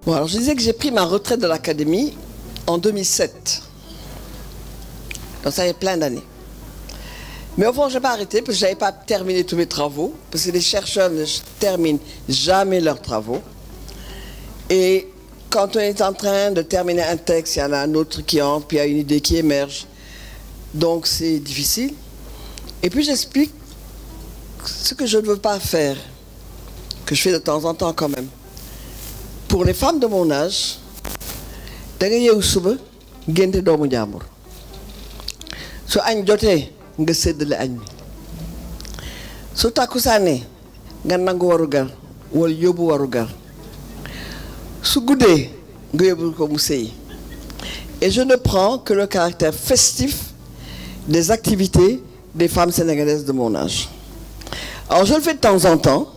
Bon, alors je disais que j'ai pris ma retraite de l'académie en 2007. Donc ça y est plein d'années. Mais au fond, je n'ai pas arrêté parce que je n'avais pas terminé tous mes travaux. Parce que les chercheurs ne terminent jamais leurs travaux. Et quand on est en train de terminer un texte, il y en a un autre qui entre, puis il y a une idée qui émerge. Donc c'est difficile. Et puis j'explique ce que je ne veux pas faire, que je fais de temps en temps quand même. Pour les femmes de mon âge, da nga yeewu suba ngénte doomu jàmbur su añ jotee nga séddale añ bi su tàkkusaanee nga nangu warugar wala yóbbu warugar su guddee nga yóbbu ko mu sëyi. Et je ne prends que le caractère festif des activités des femmes sénégalaises de mon âge. Alors je le fais de temps en temps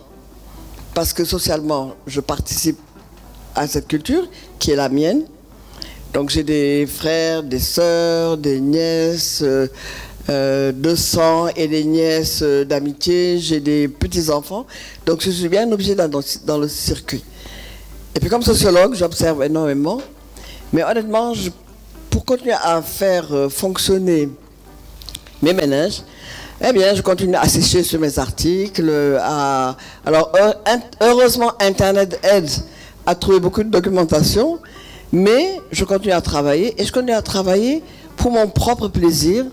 parce que socialement je participe à cette culture qui est la mienne. Donc j'ai des frères, des sœurs, des nièces de sang et des nièces d'amitié. J'ai des petits-enfants. Donc je suis bien obligée dans le circuit. Et puis comme sociologue, j'observe énormément. Mais honnêtement, pour continuer à faire fonctionner mes ménages, eh bien, je continue à sécher sur mes articles. Alors, heureusement, Internet aide à trouver beaucoup de documentation, mais je continue à travailler, et je continue à travailler pour mon propre plaisir,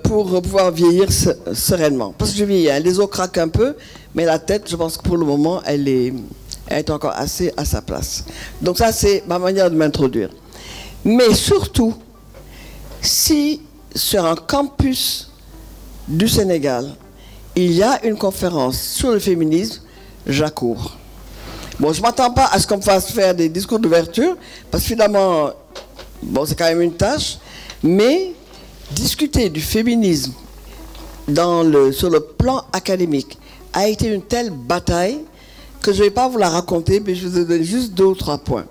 pour pouvoir vieillir sereinement. Parce que je vieillis, hein, les os craquent un peu, mais la tête, je pense que pour le moment, elle est encore assez à sa place. Donc ça, c'est ma manière de m'introduire. Mais surtout, si sur un campus du Sénégal, il y a une conférence sur le féminisme, j'accours. Bon, je ne m'attends pas à ce qu'on me fasse faire des discours d'ouverture, parce que finalement, bon, c'est quand même une tâche, mais discuter du féminisme sur le plan académique a été une telle bataille que je ne vais pas vous la raconter, mais je vous donne juste 2 ou 3 points.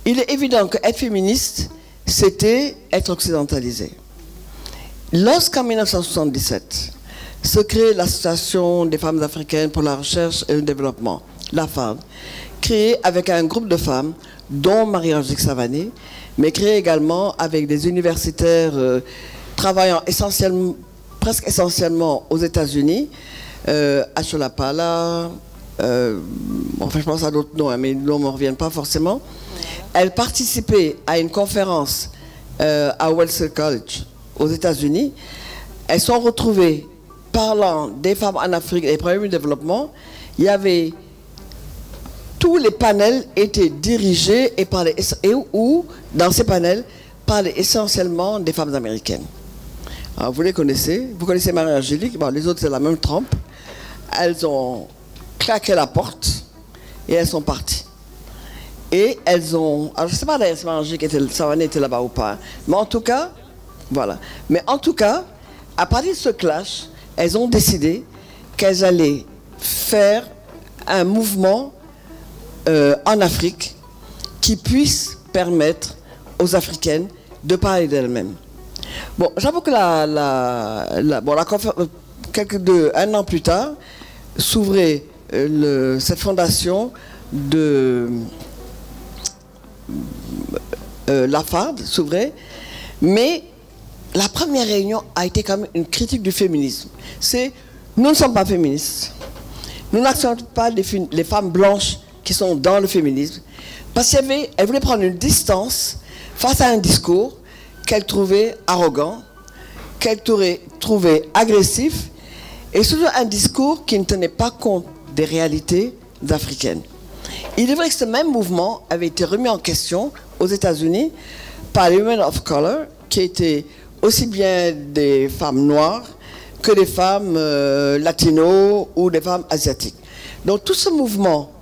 Il est évident qu'être féministe, c'était être occidentalisé. Lorsqu'en 1977 se crée l'Association des femmes africaines pour la recherche et le développement, la FARD, créée avec un groupe de femmes, dont Marie-Angélique Savané, mais créée également avec des universitaires travaillant presque essentiellement aux États-Unis, Achola Pala, enfin je pense à d'autres noms, hein, mais les noms ne me reviennent pas forcément. Elle participait à une conférence à Wellesley College aux États-Unis. Elles sont retrouvées parlant des femmes en Afrique et des problèmes du développement. Il y avait tous les panels étaient dirigés ou dans ces panels parlaient essentiellement des femmes américaines. Alors, vous les connaissez, vous connaissez Marie-Angélique, bon, les autres c'est la même trempe. Elles ont claqué la porte et elles sont parties. Et elles ont, alors je ne sais pas d'ailleurs si Marie-Angélique Savané était là-bas ou pas, mais en tout cas, voilà. Mais en tout cas, à partir de ce clash, elles ont décidé qu'elles allaient faire un mouvement en Afrique qui puisse permettre aux Africaines de parler d'elles-mêmes. Bon, j'avoue que la conférence, un an plus tard, s'ouvrait cette fondation de la FARD, s'ouvrait, mais la première réunion a été quand même une critique du féminisme. C'est, nous ne sommes pas féministes. Nous n'acceptons pas les femmes blanches qui sont dans le féminisme, parce qu'elle voulait prendre une distance face à un discours qu'elle trouvait arrogant, qu'elle trouvait agressif, et surtout un discours qui ne tenait pas compte des réalités africaines. Il est vrai que ce même mouvement avait été remis en question aux États-Unis par les Women of Color, qui étaient aussi bien des femmes noires que des femmes latinos ou des femmes asiatiques. Donc tout ce mouvement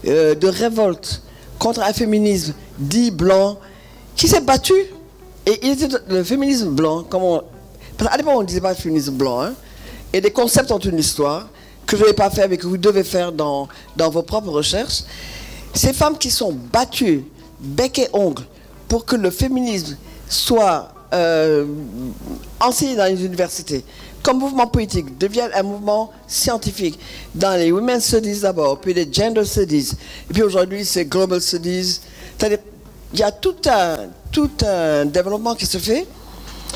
de révolte contre un féminisme dit blanc qui s'est battu, et il était le féminisme blanc, parce qu'à l'époque on ne disait pas féminisme blanc, hein, et des concepts ont une histoire que je ne vais pas faire mais que vous devez faire dans vos propres recherches. Ces femmes qui sont battues bec et ongle pour que le féminisme soit enseigner dans les universités, comme mouvement politique, devienne un mouvement scientifique, dans les Women's Studies d'abord, puis les Gender Studies, et puis aujourd'hui c'est Global Studies. C'est-à-dire, il y a tout un développement qui se fait.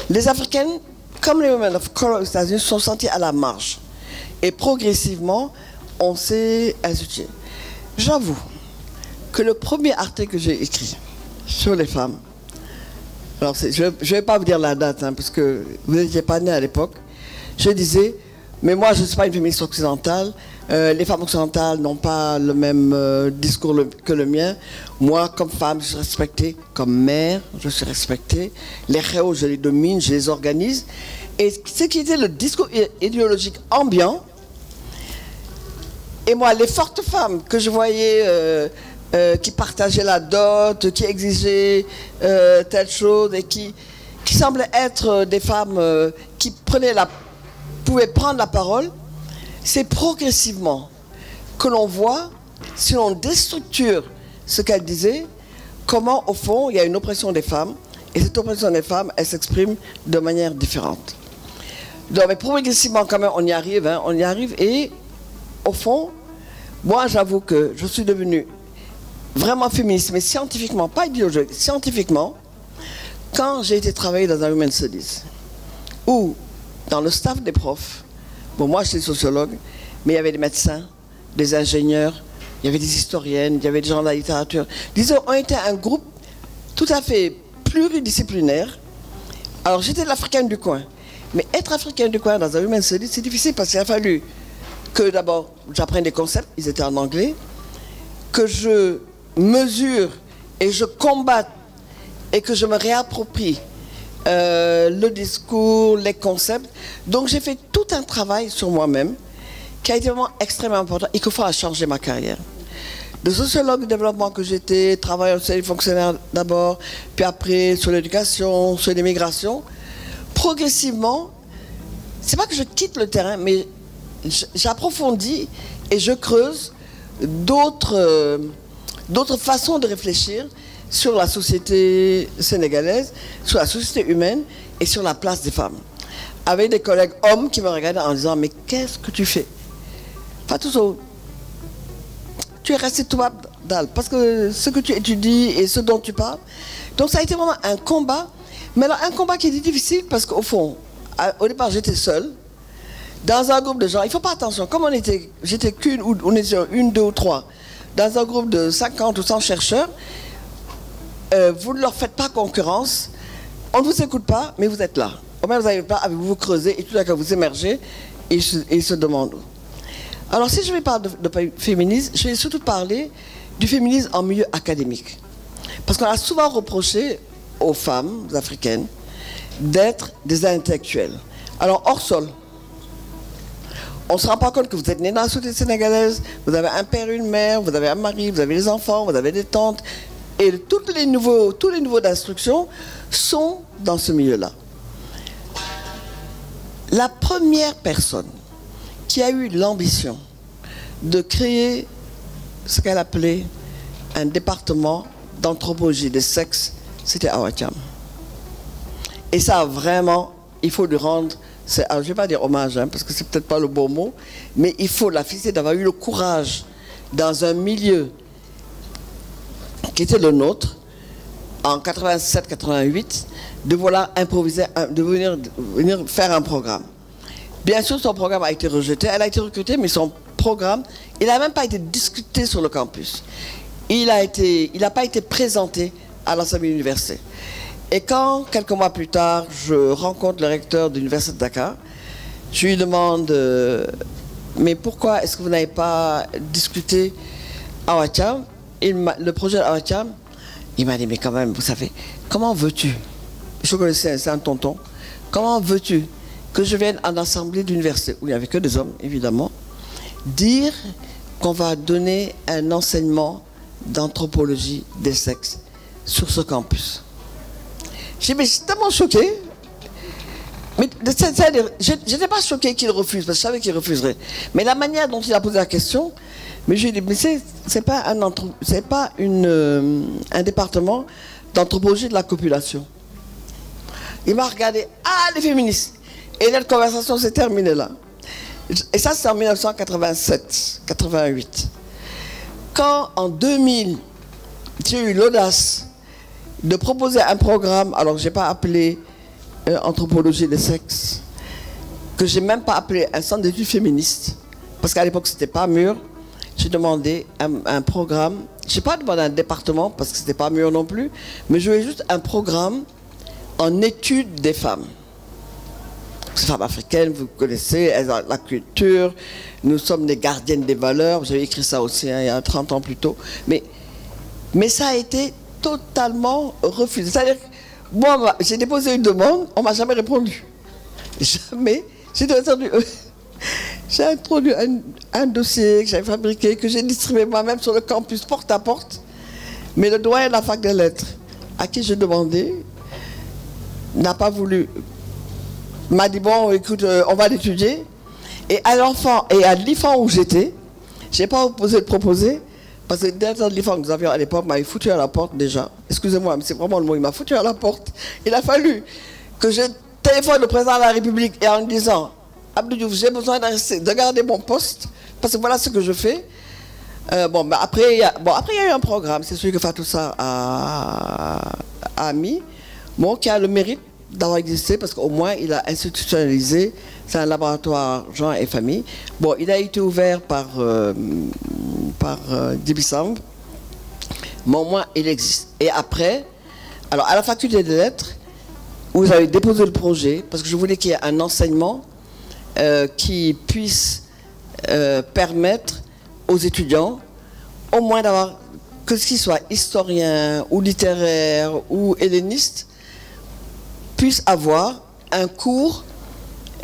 Les Africaines, comme les Women of Color aux États-Unis, sont senties à la marge. Et progressivement, on s'est institué. J'avoue que le premier article que j'ai écrit sur les femmes, alors je ne vais pas vous dire la date, hein, parce que vous n'étiez pas né à l'époque, je disais, mais moi je ne suis pas une féministe occidentale, les femmes occidentales n'ont pas le même discours que le mien. Moi, comme femme, je suis respectée, comme mère, je suis respectée. Les réaux, je les domine, je les organise. Et ce qui était le discours idéologique ambiant, et moi, les fortes femmes que je voyais qui partageaient la dot, qui exigeaient telle chose, et qui semblaient être des femmes qui pouvaient prendre la parole, c'est progressivement que l'on voit, si l'on déstructure ce qu'elle disait, comment au fond il y a une oppression des femmes, et cette oppression des femmes, elle s'exprime de manière différente. Donc, mais progressivement quand même on y arrive, hein, et au fond, moi j'avoue que je suis devenue vraiment féministe, mais scientifiquement, pas idéologique, scientifiquement, quand j'ai été travailler dans un Women's Studies, où dans le staff des profs, bon, moi j'étais sociologue, mais il y avait des médecins, des ingénieurs, il y avait des historiennes, il y avait des gens de la littérature. Disons, on était un groupe tout à fait pluridisciplinaire. Alors j'étais l'Africaine du coin, mais être africaine du coin dans un Women's Studies, c'est difficile parce qu'il a fallu que d'abord j'apprenne des concepts, ils étaient en anglais, que je mesure et je combatte et que je me réapproprie le discours, les concepts. Donc j'ai fait tout un travail sur moi-même qui a été vraiment extrêmement important et qu'il faut changer ma carrière. De sociologue de développement que j'étais, travailleur sur les fonctionnaires d'abord, puis après sur l'éducation, sur l'immigration, progressivement, c'est pas que je quitte le terrain, mais j'approfondis et je creuse d'autres façons de réfléchir sur la société sénégalaise, sur la société humaine et sur la place des femmes. Avec des collègues hommes qui me regardaient en disant « Mais qu'est-ce que tu fais ?» Fatou Sow, tu es resté tout dalle, parce que ce que tu étudies et ce dont tu parles. Donc ça a été vraiment un combat, mais alors un combat qui était difficile parce qu'au fond, au départ j'étais seule, dans un groupe de gens, il ne faut pas attention, comme j'étais qu'une, ou on était une, deux ou trois, dans un groupe de 50 ou 100 chercheurs, vous ne leur faites pas concurrence, on ne vous écoute pas, mais vous êtes là. Au moins vous n'arrivez pas à vous creuser et tout à coup vous émergez et ils se demandent. Alors si je vais parler de féminisme, je vais surtout parler du féminisme en milieu académique. Parce qu'on a souvent reproché aux femmes africaines d'être des intellectuels. Alors hors sol, on ne se rend pas compte que vous êtes né dans la société sénégalaise, vous avez un père, une mère, vous avez un mari, vous avez des enfants, vous avez des tantes, et tous les niveaux d'instruction sont dans ce milieu-là. La première personne qui a eu l'ambition de créer ce qu'elle appelait un département d'anthropologie des sexes, c'était Hawa Thiam. Et ça, vraiment, il faut lui rendre, alors, je ne vais pas dire hommage, hein, parce que c'est peut-être pas le bon mot, mais il faut la féliciter d'avoir eu le courage, dans un milieu qui était le nôtre, en 87-88, de vouloir improviser, de venir faire un programme. Bien sûr, son programme a été rejeté, elle a été recrutée, mais son programme, il n'a même pas été discuté sur le campus. Il n'a pas été présenté à l'ensemble de l'université. Et quand, quelques mois plus tard, je rencontre le recteur de l'université de Dakar, je lui demande mais pourquoi est-ce que vous n'avez pas discuté Hawa Thiam, le projet de Hawa Thiam? Il m'a dit, mais quand même, vous savez, comment veux-tu, je connaissais, c'est un tonton, comment veux-tu que je vienne en assemblée d'université, où il n'y avait que des hommes, évidemment, dire qu'on va donner un enseignement d'anthropologie des sexes sur ce campus? J'ai dit, mais j'étais tellement choqué. Mais je n'étais pas choqué qu'il refuse, parce que je savais qu'il refuserait. Mais la manière dont il a posé la question, mais je lui ai dit, mais c'est pas un département d'anthropologie de la copulation. Il m'a regardé, ah, les féministes. Et notre conversation s'est terminée là. Et ça, c'est en 1987, 88. Quand, en 2000, j'ai eu l'audace de proposer un programme, alors que je n'ai pas appelé anthropologie des sexes, que je n'ai même pas appelé un centre d'études féministes, parce qu'à l'époque, ce n'était pas mûr. J'ai demandé un programme. Je n'ai pas demandé un département, parce que ce n'était pas mûr non plus, mais je voulais juste un programme en études des femmes. Ces femmes africaines, vous connaissez, elles ont la culture, nous sommes des gardiennes des valeurs, j'avais écrit ça aussi hein, il y a 30 ans plus tôt, mais ça a été totalement refusé. C'est-à-dire que moi, j'ai déposé une demande, on ne m'a jamais répondu. Jamais. J'ai introduit un dossier que j'avais fabriqué, que j'ai distribué moi-même sur le campus porte à porte, mais le doyen de la fac des lettres, à qui j'ai demandé, n'a pas voulu. M'a dit, bon, écoute, on va l'étudier. Et à l'enfant, et à l'IFAN où j'étais, je n'ai pas osé le proposer, parce que le directeur de l'IFAN que nous avions à l'époque m'avait foutu à la porte déjà. Excusez-moi, mais c'est vraiment le mot, il m'a foutu à la porte. Il a fallu que je téléphone le président de la République et en disant, Abdou Diouf, j'ai besoin de garder mon poste, parce que voilà ce que je fais. Ben après, il y a eu un programme, c'est celui que Fatoussa a mis, bon, qui a le mérite d'avoir existé parce qu'au moins il a institutionnalisé, c'est un laboratoire genre et famille. Bon, il a été ouvert par Djiby Samb, mais au moins il existe. Et après, alors à la faculté des lettres, où vous avez déposé le projet, parce que je voulais qu'il y ait un enseignement qui puisse permettre aux étudiants au moins d'avoir, que ce qui soit historien ou littéraire ou helléniste, puisse avoir un cours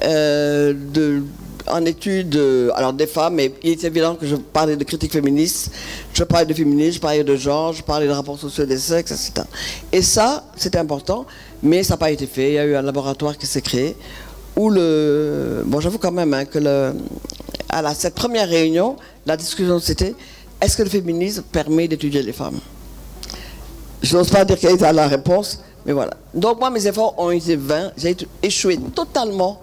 en études alors des femmes, mais il est évident que je parlais de critique féministe, je parlais de féminisme, je parlais de genre, je parlais de rapports sociaux des sexes, etc. Et ça, c'était important, mais ça n'a pas été fait. Il y a eu un laboratoire qui s'est créé où bon, j'avoue quand même hein, que cette première réunion, la discussion c'était est-ce que le féminisme permet d'étudier les femmes? Je n'ose pas dire quelle était la réponse, mais voilà. Donc moi, mes efforts ont été vains. J'ai échoué totalement.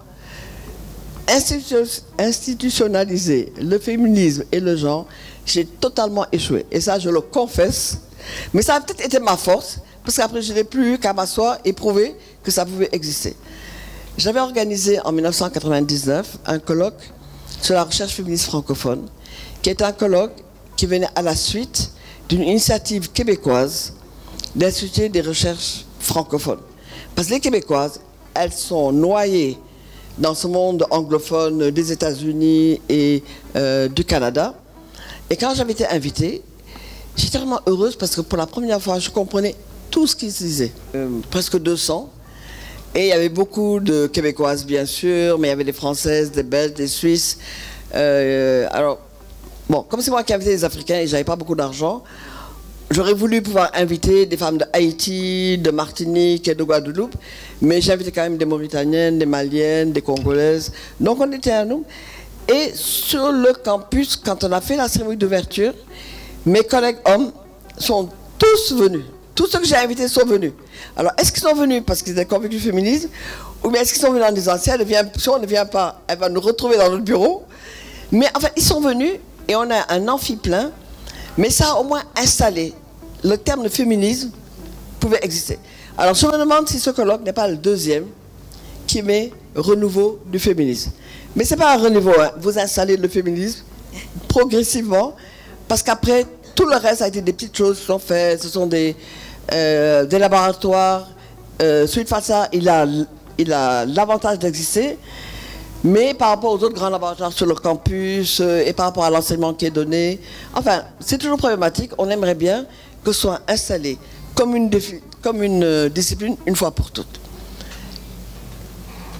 Institutionnaliser le féminisme et le genre, j'ai totalement échoué. Et ça, je le confesse. Mais ça a peut-être été ma force, parce qu'après, je n'ai plus eu qu'à m'asseoir et prouver que ça pouvait exister. J'avais organisé en 1999 un colloque sur la recherche féministe francophone, qui est un colloque qui venait à la suite d'une initiative québécoise d'instituer des recherches francophones. Parce que les Québécoises, elles sont noyées dans ce monde anglophone des États-Unis et du Canada. Et quand j'avais été invitée, j'étais vraiment heureuse parce que pour la première fois, je comprenais tout ce qu'ils disaient. Presque 200. Et il y avait beaucoup de Québécoises, bien sûr, mais il y avait des Françaises, des Belges, des Suisses. Alors, bon, comme c'est moi qui invitais les Africains et j'avais pas beaucoup d'argent, j'aurais voulu pouvoir inviter des femmes de Haïti, de Martinique et de Guadeloupe, mais j'invitais quand même des Mauritaniennes, des Maliennes, des Congolaises. Donc on était à nous. Et sur le campus, quand on a fait la cérémonie d'ouverture, mes collègues hommes sont tous venus. Tous ceux que j'ai invités sont venus. Alors, est-ce qu'ils sont venus parce qu'ils étaient convaincus du féminisme, ou bien est-ce qu'ils sont venus en disant, si on ne vient pas, elle va nous retrouver dans notre bureau. Mais enfin, ils sont venus et on a un amphi plein, mais ça a au moins installé. Le terme de féminisme pouvait exister. Alors, je me demande si ce colloque n'est pas le deuxième qui met renouveau du féminisme. Mais ce n'est pas un renouveau, hein. Vous installez le féminisme progressivement, parce qu'après, tout le reste a été des petites choses qui sont faites. Ce sont des laboratoires. Suite face à ça, il a l'avantage d'exister, mais par rapport aux autres grands laboratoires sur le campus et par rapport à l'enseignement qui est donné, enfin, c'est toujours problématique. On aimerait bien que ce soit installé comme une discipline une fois pour toutes.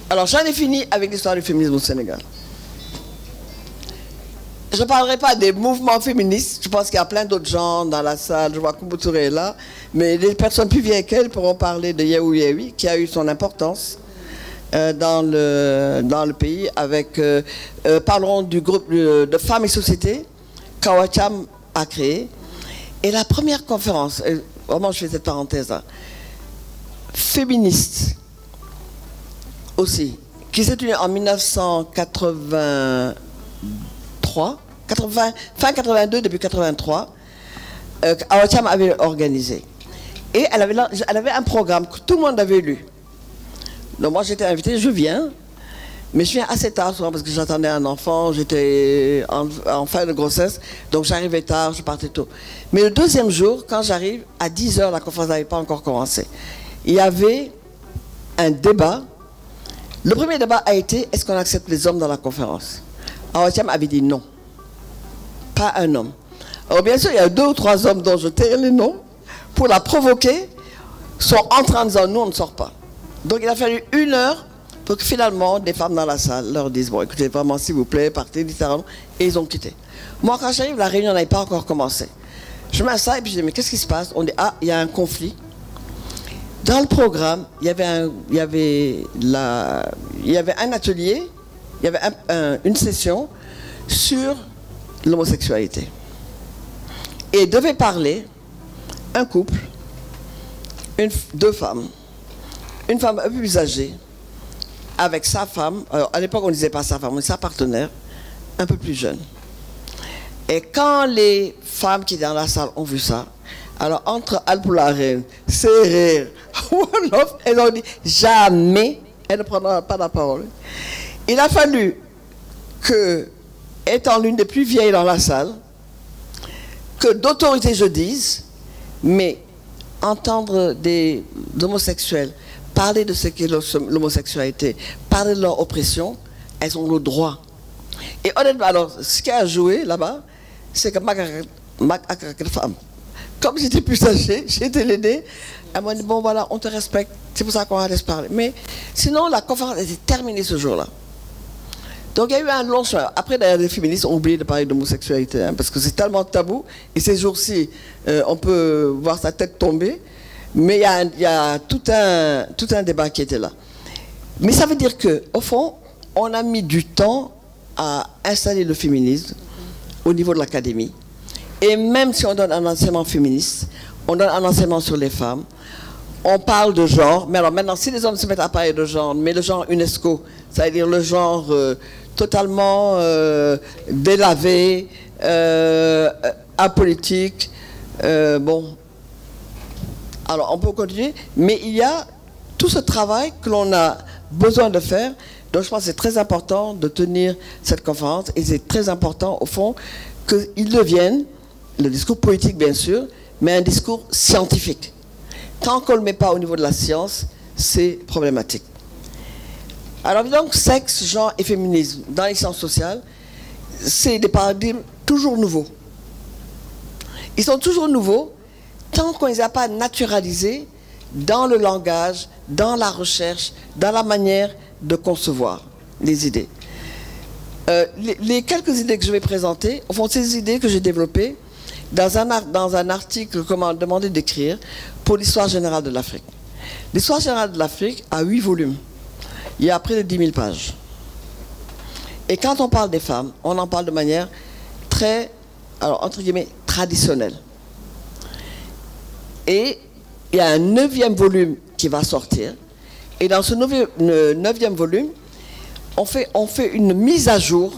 Alors, j'en ai fini avec l'histoire du féminisme au Sénégal. Je ne parlerai pas des mouvements féministes. Je pense qu'il y a plein d'autres gens dans la salle. Je vois Koumba Touré est là. Mais les personnes plus vieilles qu'elles pourront parler de Yahoo Yahui, qui a eu son importance dans le pays. Parlerons du groupe de femmes et sociétés qu'Awacham a créé. Et la première conférence, vraiment je fais cette parenthèse là, féministe, aussi, qui s'est tenu en 1983, fin 82, début 83, Awatiam avait organisé. Et elle avait un programme que tout le monde avait lu. Donc moi j'étais invitée, je viens, mais je viens assez tard souvent parce que j'attendais un enfant, j'étais en fin de grossesse, donc j'arrivais tard, je partais tôt. Mais le deuxième jour, quand j'arrive, à 10 h, la conférence n'avait pas encore commencé. Il y avait un débat. Le premier débat a été, est-ce qu'on accepte les hommes dans la conférence? Awatiam avait dit non, pas un homme. Alors bien sûr, il y a 2 ou 3 hommes dont je tairai les noms, pour la provoquer, sont entrés en disant, nous on ne sort pas. Donc il a fallu 1 heure pour que finalement des femmes dans la salle leur disent, bon écoutez, vraiment s'il vous plaît, partez littéralement, et ils ont quitté. Moi quand j'arrive, la réunion n'avait pas encore commencé. Je m'assois et puis je dis, mais qu'est-ce qui se passe? On dit, ah, il y a un conflit. Dans le programme, il y avait un atelier, il y avait une session sur l'homosexualité. Et devait parler un couple, 2 femmes, une femme un peu plus âgée, avec sa femme, alors à l'époque on ne disait pas sa femme, on disait sa partenaire, un peu plus jeune. Et quand les femmes qui étaient dans la salle ont vu ça, alors entre Alpoularen, Serer, Wolof, elles ont dit jamais elle ne prendra pas la parole. Il a fallu que, étant l'une des plus vieilles dans la salle, que d'autorité je dise, mais entendre des homosexuels parler de ce qu'est l'homosexualité, parler de leur oppression, elles ont le droit. Et honnêtement, alors, ce qui a joué là-bas, c'est que ma femme, comme j'étais plus âgée, j'étais l'aînée, elle m'a dit, bon voilà, on te respecte, c'est pour ça qu'on va laisser parler. Mais sinon, la conférence était terminée ce jour-là. Donc il y a eu un long chemin. Après, d'ailleurs, les féministes ont oublié de parler d'homosexualité, hein, parce que c'est tellement tabou. Et ces jours-ci, on peut voir sa tête tomber. Mais il y a tout un débat qui était là. Mais ça veut dire qu'au fond, on a mis du temps à installer le féminisme au niveau de l'académie. Et même si on donne un enseignement féministe, on donne un enseignement sur les femmes, on parle de genre. Mais alors maintenant, si les hommes se mettent à parler de genre, mais le genre UNESCO, c'est-à-dire le genre totalement délavé, apolitique, bon, alors on peut continuer, mais il y a tout ce travail que l'on a besoin de faire. Donc je pense que c'est très important de tenir cette conférence, et c'est très important au fond qu'il devienne, le discours politique bien sûr, mais un discours scientifique. Tant qu'on ne le met pas au niveau de la science, c'est problématique. Alors donc, sexe, genre et féminisme dans les sciences sociales, c'est des paradigmes toujours nouveaux. Ils sont toujours nouveaux tant qu'on ne les a pas naturalisés dans le langage, dans la recherche, dans la manière de concevoir les idées. Les quelques idées que je vais présenter, au fond, ces idées que j'ai développées dans un article qu'on m'a demandé d'écrire pour l'histoire générale de l'Afrique. L'histoire générale de l'Afrique a 8 volumes. Il y a près de 10 000 pages. Et quand on parle des femmes, on en parle de manière très, alors entre guillemets, traditionnelle. Et il y a un 9e volume qui va sortir. Et dans ce 9e volume, on fait une mise à jour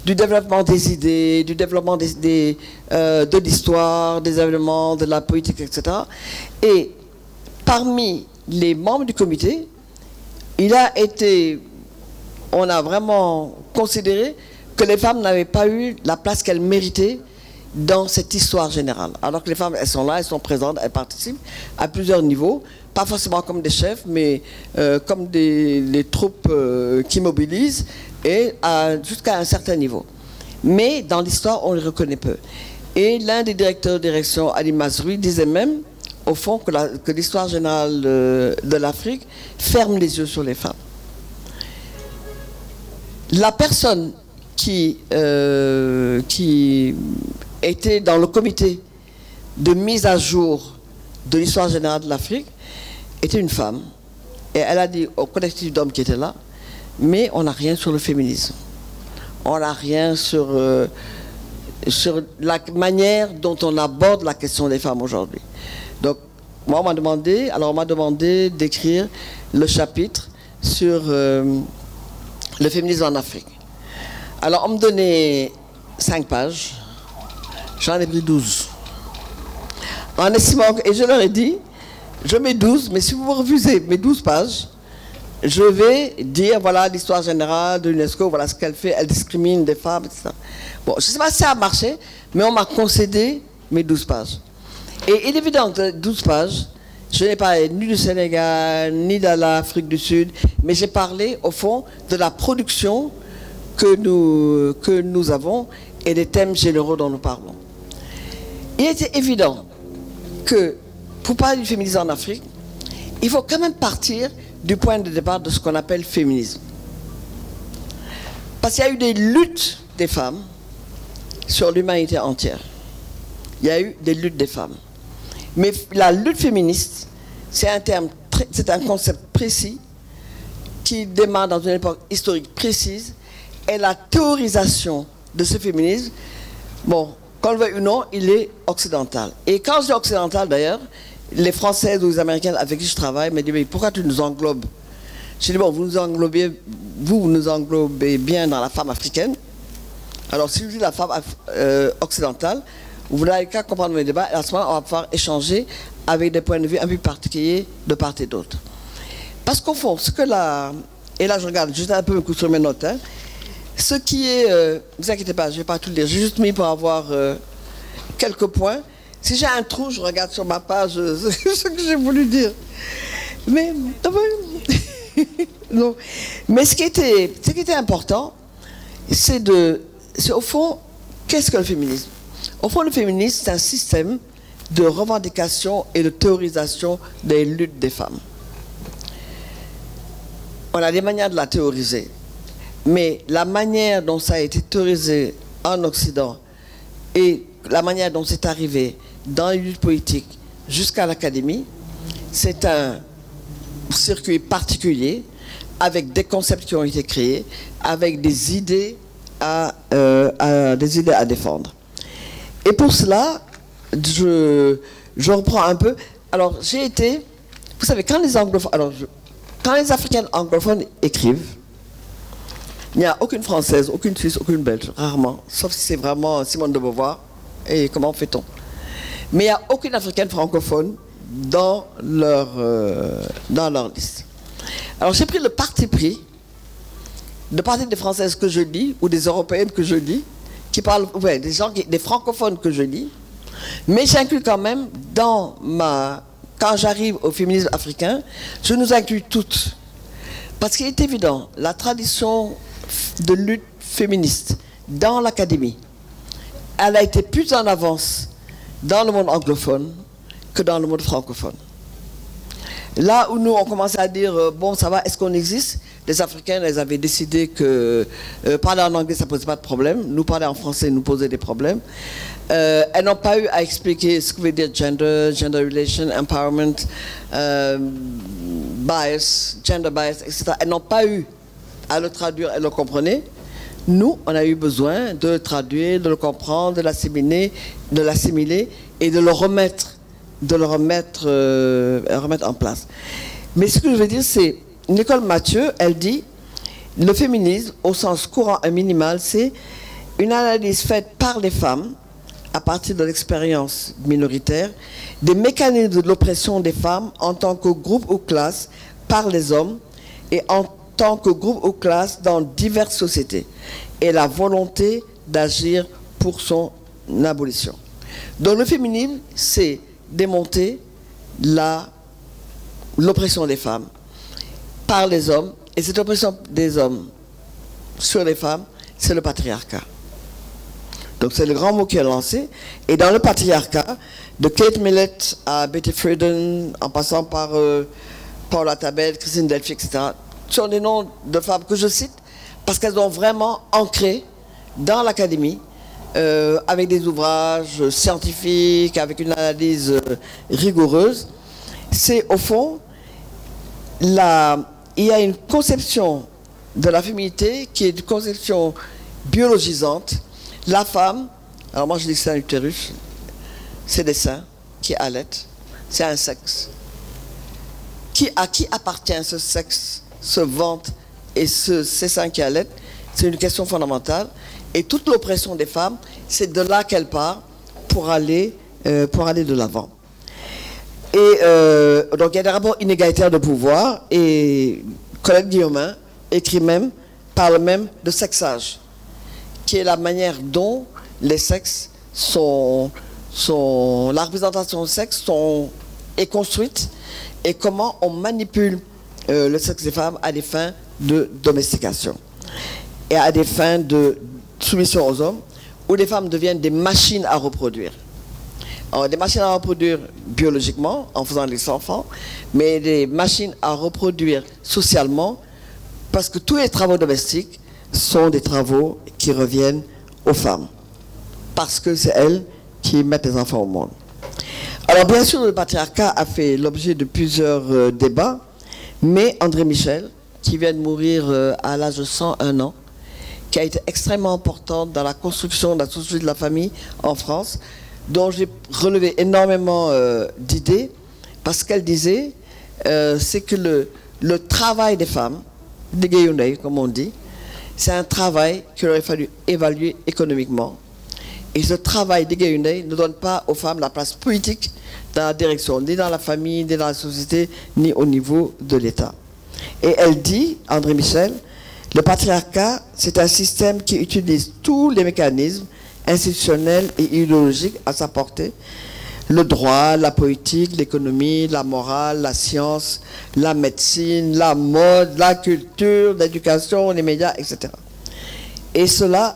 du développement des idées, du développement de l'histoire, des événements, de la politique, etc. Et parmi les membres du comité, on a vraiment considéré que les femmes n'avaient pas eu la place qu'elles méritaient dans cette histoire générale. Alors que les femmes, elles sont là, elles sont présentes, elles participent à plusieurs niveaux, pas forcément comme des chefs, mais comme les troupes qui mobilisent, et jusqu'à un certain niveau. Mais dans l'histoire, on les reconnaît peu. Et l'un des directeurs de direction, Ali Mazrui, disait même, au fond, que l'histoire générale de l'Afrique ferme les yeux sur les femmes. La personne qui était dans le comité de mise à jour de l'histoire générale de l'Afrique était une femme. Et elle a dit au collectif d'hommes qui étaient là, mais on n'a rien sur le féminisme. On n'a rien sur la manière dont on aborde la question des femmes aujourd'hui. Donc, moi, on m'a demandé d'écrire le chapitre sur le féminisme en Afrique. Alors, on me donnait 5 pages, j'en ai pris 12. En estimant, et je leur ai dit, je mets 12, mais si vous refusez mes 12 pages, je vais dire, voilà l'histoire générale de l'UNESCO, voilà ce qu'elle fait, elle discrimine des femmes, etc. Bon, je ne sais pas si ça a marché, mais on m'a concédé mes 12 pages. Et il est évident que 12 pages, je n'ai parlé ni du Sénégal, ni de l'Afrique du Sud, mais j'ai parlé, au fond, de la production que nous avons et des thèmes généraux dont nous parlons. Il était évident que, pour parler du féminisme en Afrique, il faut quand même partir du point de départ de ce qu'on appelle féminisme. Parce qu'il y a eu des luttes des femmes sur l'humanité entière. Il y a eu des luttes des femmes. Mais la lutte féministe, c'est un concept précis qui démarre dans une époque historique précise, et la théorisation de ce féminisme, bon, qu'on le veuille ou non, il est occidental. Et quand je dis occidental d'ailleurs, les Françaises ou les Américaines avec qui je travaille me disent, mais pourquoi tu nous englobes? Je dis, bon, vous nous englobez bien dans la femme africaine. Alors si je dis la femme occidentale, vous n'avez qu'à comprendre mes débats, et à ce moment on va pouvoir échanger avec des points de vue un peu particuliers de part et d'autre. Parce qu'au fond, ce que là, et là je regarde juste un peu sur mes notes, hein, ce qui est, ne vous inquiétez pas, je ne vais pas tout lire, j'ai juste mis pour avoir quelques points. Si j'ai un trou, je regarde sur ma page ce que j'ai voulu dire. Mais, non. Mais ce qui était important, c'est au fond, qu'est-ce que le féminisme? Au fond, le féminisme, c'est un système de revendication et de théorisation des luttes des femmes. On a des manières de la théoriser, mais la manière dont ça a été théorisé en Occident et la manière dont c'est arrivé dans les luttes politiques jusqu'à l'académie, c'est un circuit particulier avec des concepts qui ont été créés, avec des idées à défendre. Et pour cela, je reprends un peu. Alors, j'ai été, vous savez, quand les anglophones, quand les Africaines anglophones écrivent, il n'y a aucune Française, aucune Suisse, aucune Belge, rarement, sauf si c'est vraiment Simone de Beauvoir. Et comment fait-on? Mais il n'y a aucune Africaine francophone dans leur liste. Alors j'ai pris le parti pris de partir des Françaises que je lis, ou des Européennes que je lis, qui parlent, ouais, des francophones que je lis, mais j'inclus quand même quand j'arrive au féminisme africain, je nous inclus toutes. Parce qu'il est évident, la tradition de lutte féministe dans l'académie, elle a été plus en avance dans le monde anglophone que dans le monde francophone. Là où nous, on commençait à dire, bon, ça va, est-ce qu'on existe? Les Africaines, elles avaient décidé que parler en anglais, ça ne posait pas de problème. Nous, parler en français, nous posait des problèmes. Elles n'ont pas eu à expliquer ce que veut dire gender relation, empowerment, bias, gender bias, etc. Elles n'ont pas eu à le traduire, elles le comprenaient. Nous, on a eu besoin de le traduire, de le comprendre, de l'assimiler et de le remettre en place. Mais ce que je veux dire, c'est, Nicole Mathieu, elle dit, le féminisme, au sens courant et minimal, c'est une analyse faite par les femmes, à partir de l'expérience minoritaire, des mécanismes de l'oppression des femmes en tant que groupe ou classe par les hommes et en tant que groupe ou classe dans diverses sociétés, et la volonté d'agir pour son abolition. Donc le féminisme, c'est démonter l'oppression des femmes par les hommes, et cette oppression des hommes sur les femmes, c'est le patriarcat. Donc c'est le grand mot qui est lancé, et dans le patriarcat, de Kate Millett à Betty Friedan, en passant par Paula Tabet, Christine Delphi, etc., sont des noms de femmes que je cite parce qu'elles ont vraiment ancré dans l'académie avec des ouvrages scientifiques, avec une analyse rigoureuse. C'est au fond, il y a une conception de la féminité qui est une conception biologisante. La femme, alors moi je dis que c'est un utérus, c'est des seins qui allaitent, c'est un sexe. À qui appartient ce sexe, ce ventre et ces seins qui allaitent, c'est une question fondamentale. Et toute l'oppression des femmes, c'est de là qu'elle part pour aller de l'avant. Et donc il y a des rapports inégalitaires de pouvoir, et Colette Guillaumin parle même de sexage, qui est la manière dont les sexes la représentation du sexe est construite, et comment on manipule le sexe des femmes à des fins de domestication et à des fins de soumission aux hommes, où les femmes deviennent des machines à reproduire. Alors, des machines à reproduire biologiquement, en faisant des enfants, mais des machines à reproduire socialement, parce que tous les travaux domestiques sont des travaux qui reviennent aux femmes, parce que c'est elles qui mettent les enfants au monde. Alors, bien sûr, le patriarcat a fait l'objet de plusieurs débats, mais André Michel, qui vient de mourir à l'âge de 101 ans, qui a été extrêmement importante dans la construction de la société de la famille en France, dont j'ai relevé énormément d'idées, parce qu'elle disait, c'est que le travail des femmes, comme on dit, c'est un travail qu'il aurait fallu évaluer économiquement. Et ce travail ne donne pas aux femmes la place politique dans la direction, ni dans la famille, ni dans la société, ni au niveau de l'État. Et elle dit, André Michel, le patriarcat, c'est un système qui utilise tous les mécanismes institutionnels et idéologiques à sa portée. Le droit, la politique, l'économie, la morale, la science, la médecine, la mode, la culture, l'éducation, les médias, etc. Et cela,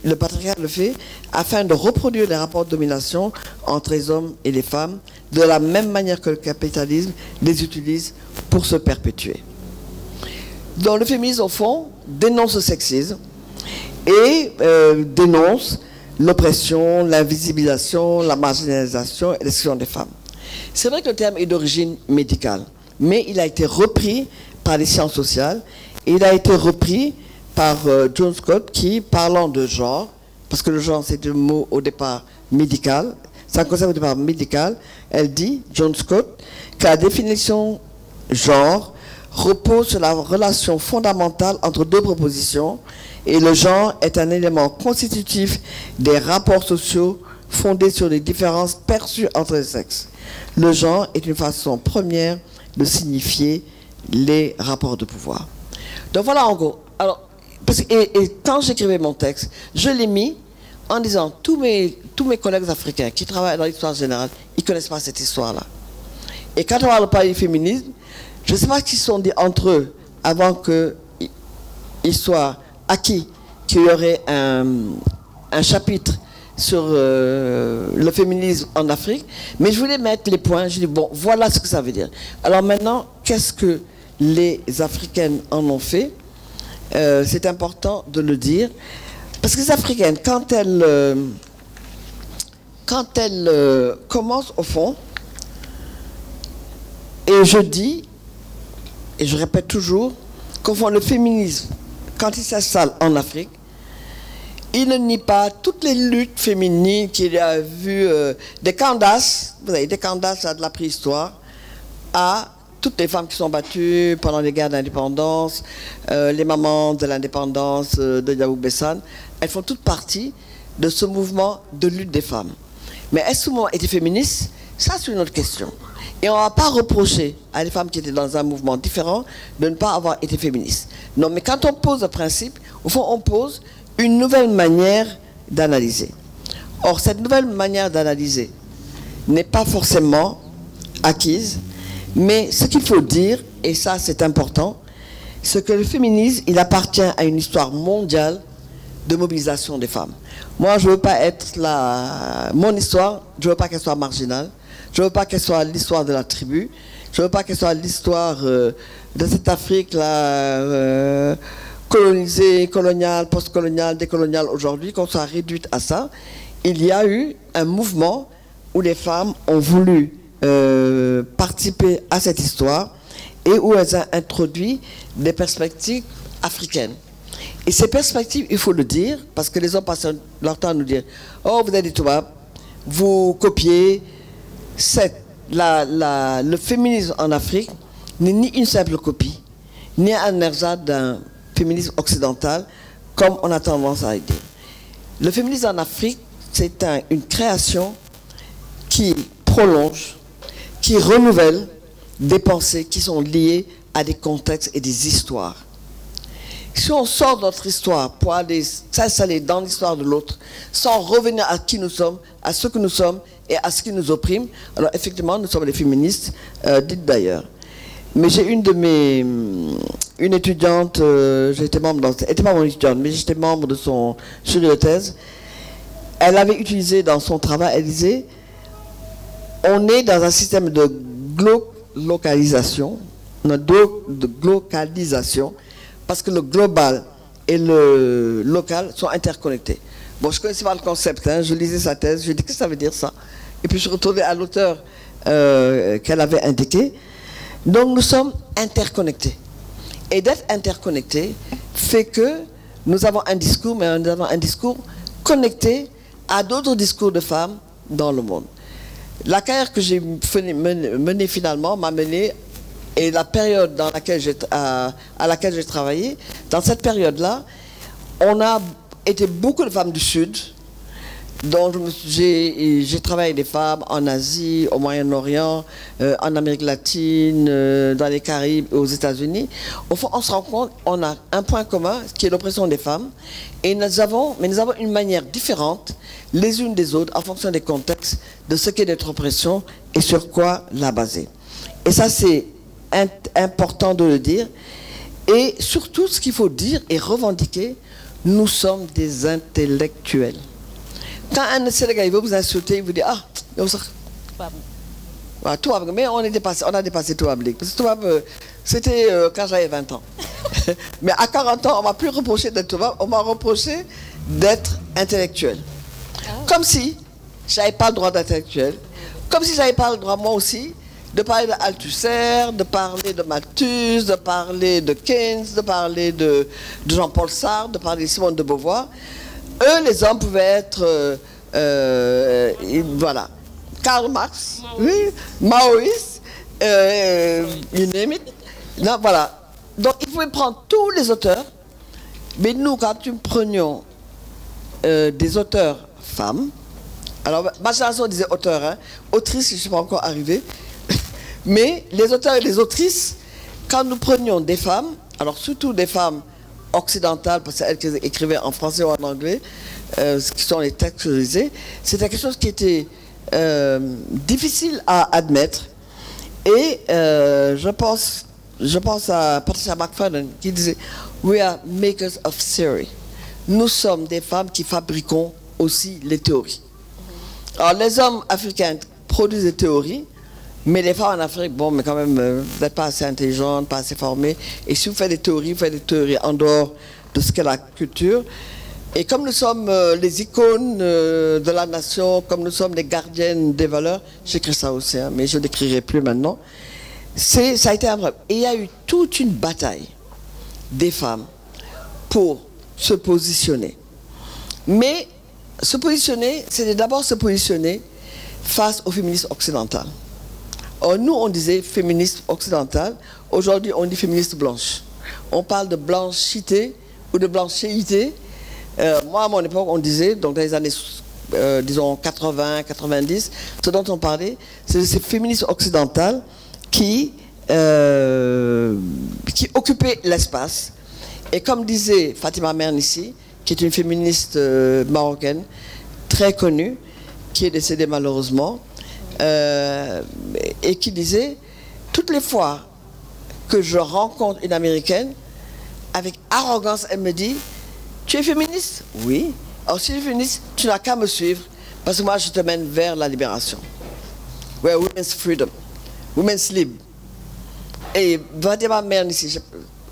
le patriarcat le fait afin de reproduire les rapports de domination entre les hommes et les femmes, de la même manière que le capitalisme les utilise pour se perpétuer. Donc le féminisme, au fond, dénonce le sexisme et dénonce l'oppression, l'invisibilisation, la marginalisation et l'exclusion des femmes. C'est vrai que le terme est d'origine médicale, mais il a été repris par les sciences sociales, et il a été repris par Joan Scott, qui, parlant de genre, parce que le genre c'est un mot au départ médical, c'est un concept au départ médical, elle dit, Joan Scott, que la définition genre repose sur la relation fondamentale entre deux propositions, et le genre est un élément constitutif des rapports sociaux fondés sur les différences perçues entre les sexes. Le genre est une façon première de signifier les rapports de pouvoir. Donc voilà en gros. Alors, et quand j'écrivais mon texte, je l'ai mis en disant tous mes collègues africains qui travaillent dans l'histoire générale, ils ne connaissent pas cette histoire-là. Et quand on parle pas du féminisme, je ne sais pas ce qu'ils se sont dit entre eux avant qu'il soit acquis qu'il y aurait un chapitre sur le féminisme en Afrique, mais je voulais mettre les points. Je dis bon, voilà ce que ça veut dire. Alors maintenant, qu'est-ce que les Africaines en ont fait? C'est important de le dire, parce que les Africaines, quand elles commencent au fond, et je dis, et je répète toujours, qu'au fond le féminisme, quand il s'installe en Afrique, il ne nie pas toutes les luttes féminines qu'il a vues, des Candace, vous avez des Candace de la préhistoire, à toutes les femmes qui sont battues pendant les guerres d'indépendance, les mamans de l'indépendance de Yahou Bessan, elles font toutes partie de ce mouvement de lutte des femmes. Mais est-ce que ce mouvement était féministe? Ça, c'est une autre question. Et on ne va pas reprocher à les femmes qui étaient dans un mouvement différent de ne pas avoir été féministes. Non, mais quand on pose le principe, au fond, on pose une nouvelle manière d'analyser. Or, cette nouvelle manière d'analyser n'est pas forcément acquise, mais ce qu'il faut dire, et ça c'est important, c'est que le féminisme, il appartient à une histoire mondiale de mobilisation des femmes. Moi, je ne veux pas être mon histoire, je ne veux pas qu'elle soit marginale, je ne veux pas qu'elle soit l'histoire de la tribu, je ne veux pas qu'elle soit l'histoire de cette Afrique-là colonisée, coloniale, post-coloniale, décoloniale aujourd'hui, qu'on soit réduite à ça. Il y a eu un mouvement où les femmes ont voulu participer à cette histoire et où elles ont introduit des perspectives africaines. Et ces perspectives, il faut le dire, parce que les hommes passent leur temps à nous dire « Oh, vous êtes des toubabs, vous copiez. » Le féminisme en Afrique n'est ni une simple copie, ni un ersatz d'un féminisme occidental, comme on a tendance à dire. Le féminisme en Afrique, c'est une création qui prolonge, qui renouvelle des pensées qui sont liées à des contextes et des histoires. Si on sort de notre histoire pour aller s'installer dans l'histoire de l'autre, sans revenir à qui nous sommes, à ce que nous sommes et à ce qui nous opprime, alors effectivement, nous sommes des féministes, dites d'ailleurs. Mais j'ai une étudiante, j'étais membre, elle n'était pas mon étudiante, mais j'étais membre de son jury de thèse. Elle avait utilisé dans son travail, elle disait, on est dans un système de glocalisation, parce que le global et le local sont interconnectés. Bon, je ne connaissais pas le concept, hein, je lisais sa thèse, je dis qu'est-ce que ça veut dire ça? Et puis je suis retournée à l'auteur qu'elle avait indiqué. Donc nous sommes interconnectés. Et d'être interconnectés fait que nous avons un discours, mais nous avons un discours connecté à d'autres discours de femmes dans le monde. La carrière que j'ai menée finalement m'a menée, et la période dans laquelle à laquelle j'ai travaillé, dans cette période-là, on a été beaucoup de femmes du Sud. Donc j'ai travaillé avec des femmes en Asie, au Moyen-Orient, en Amérique latine, dans les Caraïbes, aux États-Unis. Au fond, on se rend compte, on a un point commun, qui est l'oppression des femmes. Et nous avons une manière différente, les unes des autres, en fonction des contextes, de ce qu'est notre oppression et sur quoi la baser. Et ça, c'est important de le dire. Et surtout, ce qu'il faut dire et revendiquer, nous sommes des intellectuels. Quand un Sénégalais veut vous insulter, il vous dit, ah, mais on a dépassé tout public. Parce que c'était quand j'avais 20 ans. Mais à 40 ans, on ne m'a plus reproché d'être Toubab, on m'a reproché d'être intellectuel. Comme si je n'avais pas le droit d'intellectuel, comme si je n'avais pas le droit, moi aussi, de parler d'Althusser, de parler de Malthus, de parler de Keynes, de parler de Jean-Paul Sartre, de parler de Simone de Beauvoir. Eux, les hommes pouvaient être, voilà, Karl Marx, oui, Maoïste, you name it. Non, voilà. Donc, il pouvait prendre tous les auteurs, mais nous, quand nous prenions des auteurs femmes, alors ma génération disait auteurs, hein, autrices, je ne suis pas encore arrivée, mais les auteurs et les autrices, quand nous prenions des femmes, alors surtout des femmes occidentales, parce qu'elles écrivaient en français ou en anglais, ce qui sont les textes que je lisais, c'était quelque chose qui était difficile à admettre. Et je pense à Patricia McFadden qui disait « We are makers of theory ». Nous sommes des femmes qui fabriquons aussi les théories. Alors les hommes africains produisent des théories, mais les femmes en Afrique, bon, mais quand même, vous n'êtes pas assez intelligentes, pas assez formées. Et si vous faites des théories, vous faites des théories en dehors de ce qu'est la culture. Et comme nous sommes les icônes de la nation, comme nous sommes les gardiennes des valeurs, j'écris ça aussi, hein, mais je ne l'écrirai plus maintenant. Ça a été un problème. Et il y a eu toute une bataille des femmes pour se positionner. Mais se positionner, c'est d'abord se positionner face au féminisme occidental. Or, nous, on disait féministe occidental. Aujourd'hui, on dit féministe blanche. On parle de blanchité ou de blanchéité. Moi, à mon époque, on disait, donc dans les années, disons, 80, 90, ce dont on parlait, c'est ce féminisme occidental qui occupait l'espace. Et comme disait Fatima Mernissi, qui est une féministe marocaine, très connue, qui est décédée malheureusement, et qui disait, toutes les fois que je rencontre une Américaine, avec arrogance, elle me dit, tu es féministe? Oui. Alors si tu es féministe, tu n'as qu'à me suivre, parce que moi je te mène vers la libération. Where women's freedom, women's lib. Et Fatima Mernissi,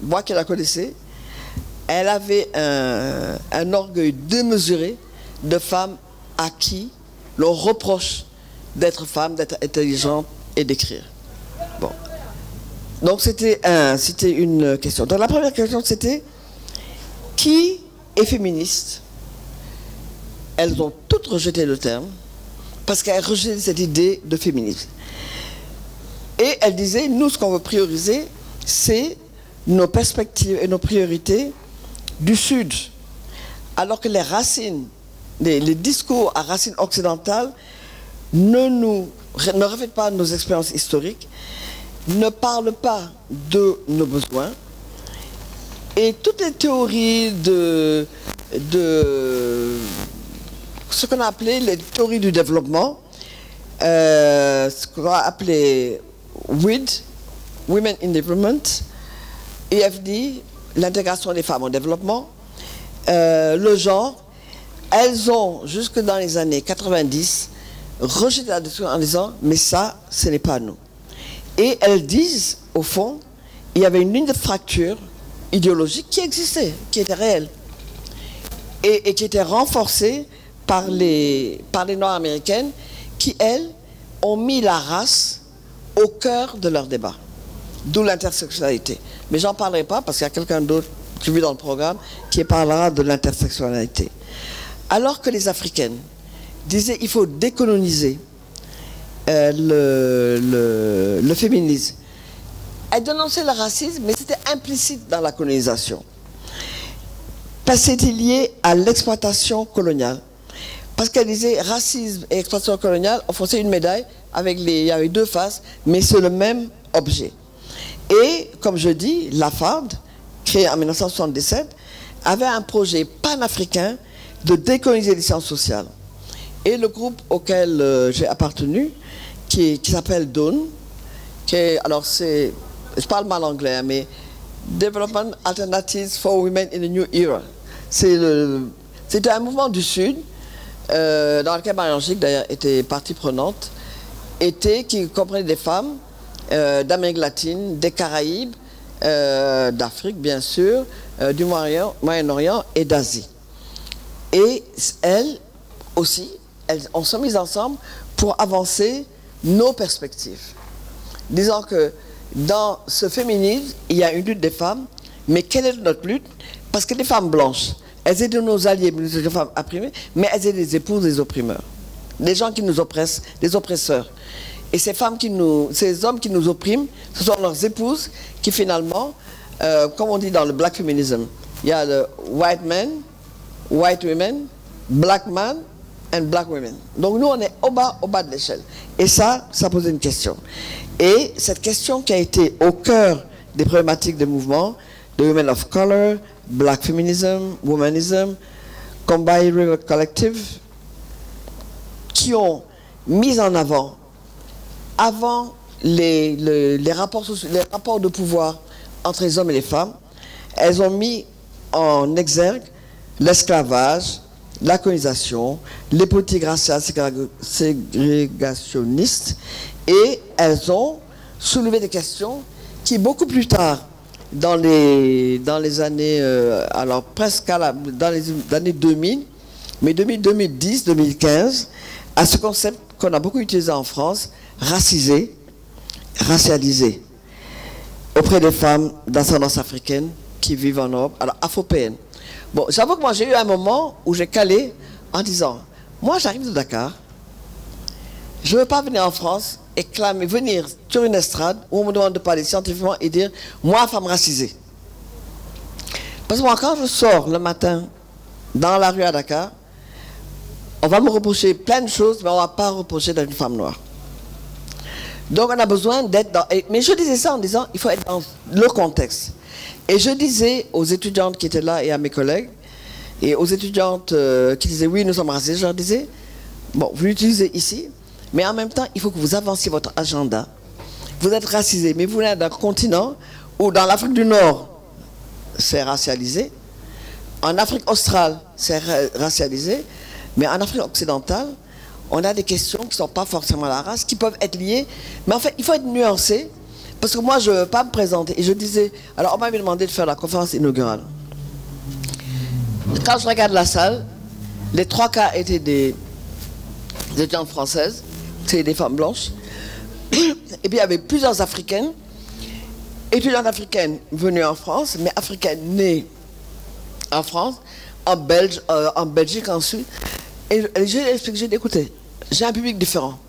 moi qui la connaissais, elle avait un orgueil démesuré de femmes à qui l'on reproche d'être femme, d'être intelligente et d'écrire. Bon. Donc c'était une question. Donc la première question c'était qui est féministe? Elles ont toutes rejeté le terme parce qu'elles rejetaient cette idée de féminisme. Et elles disaient, nous ce qu'on veut prioriser, c'est nos perspectives et nos priorités du Sud, alors que les racines, les discours à racines occidentales ne reflètent pas nos expériences historiques, ne parlent pas de nos besoins, et toutes les théories de ce qu'on a appelé les théories du développement, ce qu'on a appelé WID, Women in Development, EFD, l'intégration des femmes au développement, le genre, elles ont, jusque dans les années 90, rejeté la discussion en disant « mais ça, ce n'est pas nous ». Et elles disent, au fond, il y avait une ligne de fracture idéologique qui existait, qui était réelle, et qui était renforcée par les Noires américaines qui, elles, ont mis la race au cœur de leur débat, d'où l'intersectionnalité. Mais j'en parlerai pas parce qu'il y a quelqu'un d'autre qui vit dans le programme qui parlera de l'intersectionnalité. Alors que les Africaines disaient il faut décoloniser le féminisme. Elles dénonçaient le racisme, mais c'était implicite dans la colonisation. Parce que c'était lié à l'exploitation coloniale. Parce qu'elle disait racisme et exploitation coloniale, on faisait une médaille avec il y avait deux faces, mais c'est le même objet. Et, comme je dis, Lafargue, créé en 1977, avait un projet panafricain de décoloniser les sciences sociales. Et le groupe auquel j'ai appartenu, qui s'appelle DAWN, alors je parle mal anglais, mais Development Alternatives for Women in the New Era. C'était un mouvement du Sud, dans lequel Marianne d'ailleurs était partie prenante, qui comprenait des femmes d'Amérique latine, des Caraïbes, d'Afrique bien sûr, du Moyen-Orient et d'Asie. Et elles aussi, on s'est mises ensemble pour avancer nos perspectives. Disant que dans ce féminisme, il y a une lutte des femmes, mais quelle est notre lutte? Parce que les femmes blanches, elles étaient nos alliés, les femmes opprimées, mais elles étaient des épouses des opprimeurs. Des gens qui nous oppressent, des oppresseurs. Et ces hommes qui nous oppriment, ce sont leurs épouses qui finalement, comme on dit dans le black feminism, il y a le white man, white women, black man and black women. Donc nous on est au bas de l'échelle. Et ça pose une question. Et cette question qui a été au cœur des problématiques des mouvements, de Women of Color, Black Feminism, Womanism, Combined River Collective, qui ont mis en avant les rapports de pouvoir entre les hommes et les femmes, elles ont mis en exergue l'esclavage, la colonisation, les politiques raciales ségrégationnistes, et elles ont soulevé des questions qui, beaucoup plus tard, dans les années, alors presque dans les années 2000, mais 2010, 2015, à ce concept qu'on a beaucoup utilisé en France, racisé, racialisé, auprès des femmes d'ascendance africaine qui vivent en Europe, alors afropéennes. Bon, j'avoue que moi j'ai eu un moment où j'ai calé en disant, moi j'arrive de Dakar, je ne veux pas venir en France et venir sur une estrade où on me demande de parler scientifiquement et dire, moi femme racisée. Parce que moi quand je sors le matin dans la rue à Dakar, on va me reprocher plein de choses, mais on ne va pas reprocher d'être une femme noire. Donc on a besoin d'être dans... Mais je disais ça en disant, il faut être dans le contexte. Et je disais aux étudiantes qui étaient là et à mes collègues, et aux étudiantes qui disaient, oui, nous sommes racisés, je leur disais, bon, vous l'utilisez ici, mais en même temps, il faut que vous avanciez votre agenda. Vous êtes racisés, mais vous venez d'un continent où dans l'Afrique du Nord, c'est racialisé, en Afrique australe, c'est racialisé, mais en Afrique occidentale, on a des questions qui ne sont pas forcément la race, qui peuvent être liées, mais en fait, il faut être nuancé, parce que moi, je ne veux pas me présenter. Et je disais, alors on m'avait demandé de faire la conférence inaugurale. Quand je regarde la salle, les 3 quarts étaient des étudiantes françaises, c'est des femmes blanches, et puis il y avait plusieurs africaines, étudiantes africaines venues en France, mais africaines nées en France, en Belgique ensuite. Et j'ai expliqué, j'ai dit, écoutez, j'ai un public différent.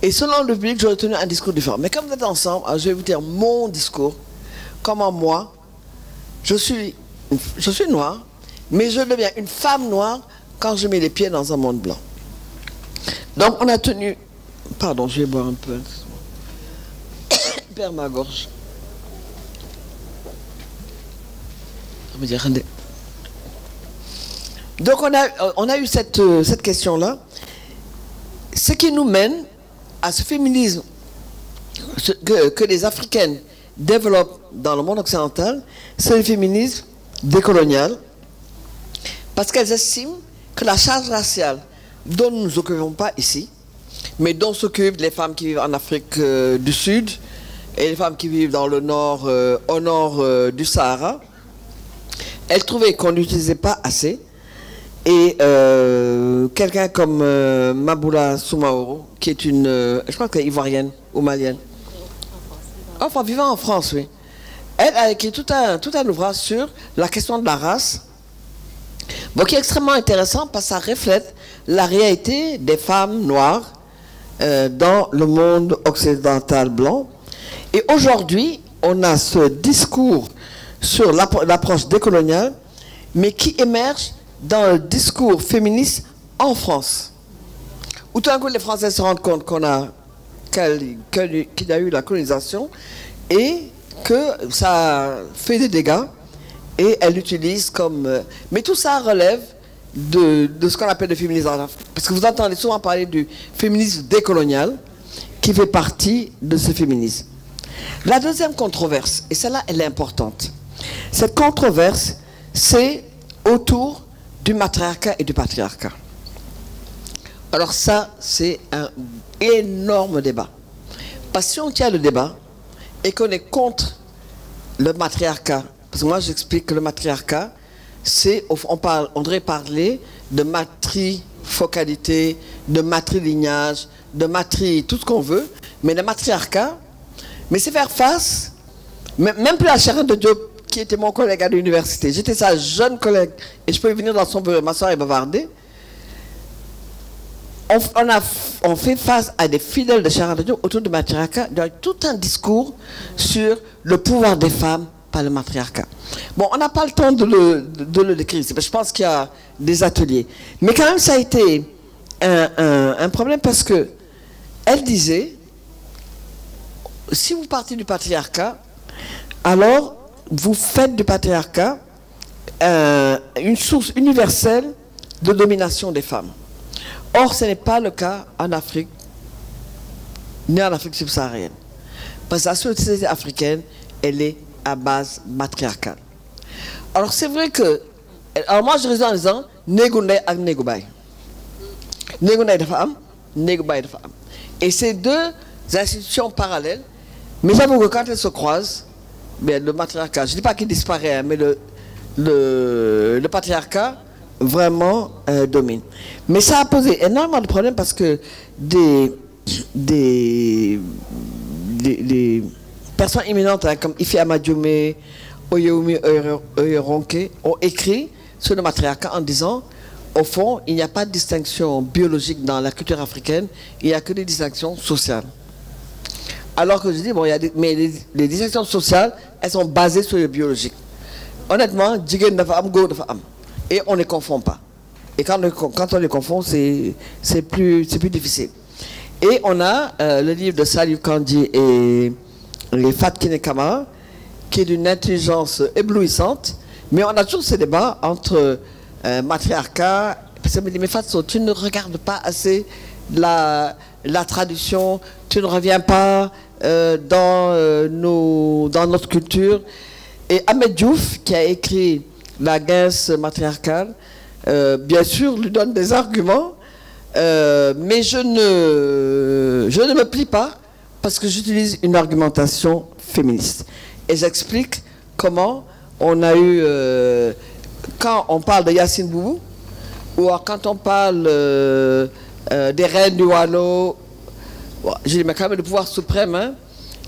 Et selon le public, j'aurais tenu un discours différent. Mais comme vous êtes ensemble, alors je vais vous dire mon discours, comment moi, je suis noire, mais je deviens une femme noire quand je mets les pieds dans un monde blanc. Donc on a tenu... Pardon, je vais boire un peu. Je perds ma gorge. Donc on a eu cette question-là, ce qui nous mène à ce féminisme que les Africaines développent dans le monde occidental, c'est le féminisme décolonial, parce qu'elles estiment que la charge raciale dont nous ne nous occupons pas ici, mais dont s'occupent les femmes qui vivent en Afrique du Sud et les femmes qui vivent dans le nord, au nord du Sahara, elles trouvaient qu'on n'utilisait pas assez. Et quelqu'un comme Maboula Soumaoro, qui est une, je crois qu'elle est ivoirienne ou malienne, enfin vivant en France, oui. Elle a écrit tout un ouvrage sur la question de la race, bon, qui est extrêmement intéressant parce que ça reflète la réalité des femmes noires dans le monde occidental blanc. Et aujourd'hui, on a ce discours sur l'approche décoloniale, mais qui émerge dans le discours féministe en France. Où tout d'un coup, les Français se rendent compte qu'il y a eu la colonisation et que ça fait des dégâts et elles l'utilisent comme... mais tout ça relève de ce qu'on appelle le féminisme. Parce que vous entendez souvent parler du féminisme décolonial qui fait partie de ce féminisme. La deuxième controverse, et celle-là, elle est importante. Cette controverse, c'est autour du matriarcat et du patriarcat. Alors ça, c'est un énorme débat. Parce que si on tient le débat et qu'on est contre le matriarcat, parce que moi j'explique que le matriarcat, c'est, on devrait parler de matrifocalité, de matrilignage, de tout ce qu'on veut, mais le matriarcat, mais c'est faire face, même plus à Sharon de Diop, qui était mon collègue à l'université. J'étais sa jeune collègue et je pouvais venir dans son bureau, m'asseoir et bavarder. On fait face à des fidèles de Sharon de Diop autour du matriarcat. Il y a tout un discours sur le pouvoir des femmes par le matriarcat. Bon, on n'a pas le temps de le décrire. Je pense qu'il y a des ateliers. Mais quand même, ça a été un problème parce que elle disait, si vous partez du patriarcat, alors vous faites du patriarcat une source universelle de domination des femmes. Or, ce n'est pas le cas en Afrique, ni en Afrique subsaharienne. Parce que la société africaine, elle est à base matriarcale. Alors, c'est vrai que... Alors, moi, je raisonne en disant, Négounay et Négoubay. Négounay de femmes, Négoubay de femmes. Et ces deux institutions parallèles, mais j'avoue que quand elles se croisent, bien, le matriarcat, je ne dis pas qu'il disparaît, hein, mais le patriarcat vraiment domine. Mais ça a posé énormément de problèmes parce que des personnes éminentes hein, comme Ifi Amadioumé, Oyeoumi Oyeronke ont écrit sur le matriarcat en disant, au fond, il n'y a pas de distinction biologique dans la culture africaine, il n'y a que des distinctions sociales. Alors que je dis, bon, mais les distinctions sociales, elles sont basées sur le biologique. Honnêtement, Djigen de femme, Go de femme. Et on ne les confond pas. Et quand on les confond, c'est plus difficile. Et on a le livre de Salif Kandi et les Fatkine Kamara, qui est d'une intelligence éblouissante. Mais on a toujours ces débats entre matriarcat. Parce que mais Fatso, tu ne regardes pas assez la tradition, tu ne reviens pas dans notre culture. Et Ahmed Diouf, qui a écrit La guerre matriarcale, bien sûr, lui donne des arguments, mais je ne me plie pas parce que j'utilise une argumentation féministe. Et j'explique comment on a eu, quand on parle de Yacine Boubou, ou quand on parle des reines du Wallo, je dis, mais quand même le pouvoir suprême, hein,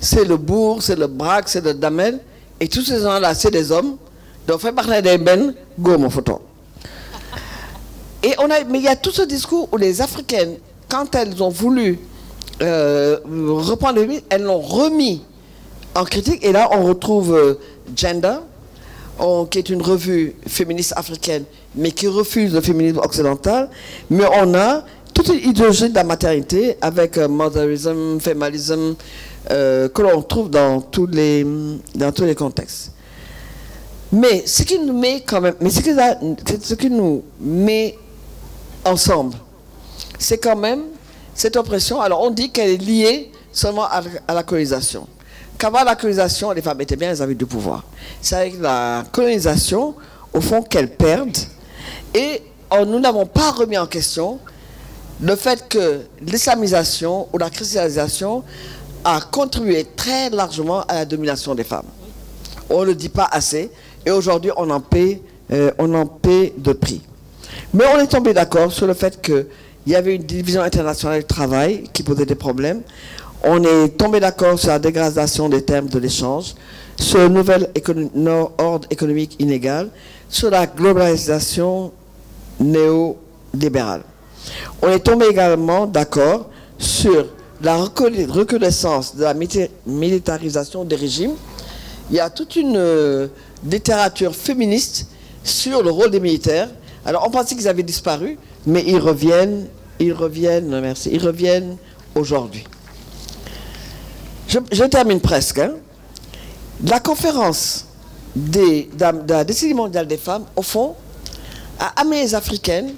c'est le bourg, c'est le braque, c'est le damel, et tous ces gens-là, c'est des hommes. Donc, fait parler des ben, go mon photo. Mais il y a tout ce discours où les Africaines, quand elles ont voulu reprendre le mythe, elles l'ont remis en critique. Et là, on retrouve gender, qui est une revue féministe africaine, mais qui refuse le féminisme occidental. Mais on a toute une idéologie de la maternité avec motherism, féminisme, que l'on trouve dans tous les contextes. Mais ce qui nous met quand même, ce qui nous met ensemble, c'est quand même cette oppression. Alors on dit qu'elle est liée seulement à la colonisation. Qu'avant la colonisation, les femmes étaient bien, elles avaient du pouvoir. C'est avec la colonisation, au fond, qu'elles perdent. Et nous n'avons pas remis en question le fait que l'islamisation ou la christianisation a contribué très largement à la domination des femmes. On ne le dit pas assez. Et aujourd'hui, on en paie de prix. Mais on est tombé d'accord sur le fait qu'il y avait une division internationale du travail qui posait des problèmes. On est tombé d'accord sur la dégradation des termes de l'échange, sur le nouvel ordre économique inégal, sur la globalisation néolibérale. On est tombé également d'accord sur la recrudescence de la militarisation des régimes. Il y a toute une littérature féministe sur le rôle des militaires. Alors on pensait qu'ils avaient disparu, mais ils reviennent aujourd'hui. Je termine presque. Hein. La conférence de la décennie mondiale des femmes, au fond, a amené les Africaines,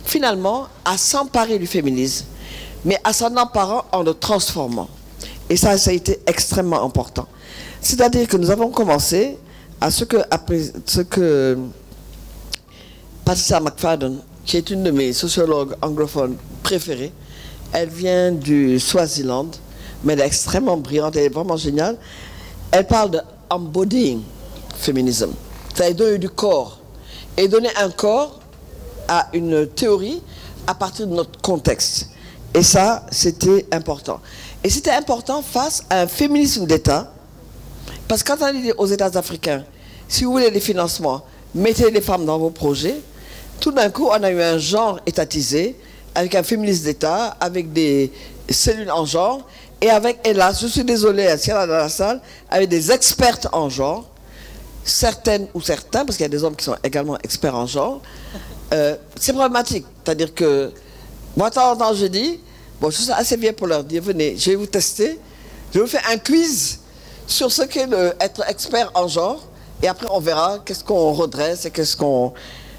finalement, à s'emparer du féminisme, mais à s'en emparant en le transformant. Et ça a été extrêmement important. C'est-à-dire que nous avons commencé à ce que Patricia McFadden, qui est une de mes sociologues anglophones préférées, elle vient du Swaziland, mais elle est extrêmement brillante, elle est vraiment géniale. Elle parle de embodying feminism, c'est-à-dire donner du corps, et donner un corps à une théorie à partir de notre contexte. Et ça, c'était important. Et c'était important face à un féminisme d'État, parce que quand on dit aux États africains, si vous voulez des financements, mettez les femmes dans vos projets, tout d'un coup, on a eu un genre étatisé, avec un féminisme d'État, avec des cellules en genre, et avec, hélas, je suis désolée, si elle est dans la salle, avec des expertes en genre, certaines ou certains, parce qu'il y a des hommes qui sont également experts en genre, c'est problématique. C'est-à-dire que, moi, de temps en temps, je dis, bon, je suis assez bien pour leur dire, venez, je vais vous tester, je vais vous faire un quiz sur ce qu'est être expert en genre, et après on verra qu'est-ce qu'on redresse et qu'est-ce qu'on...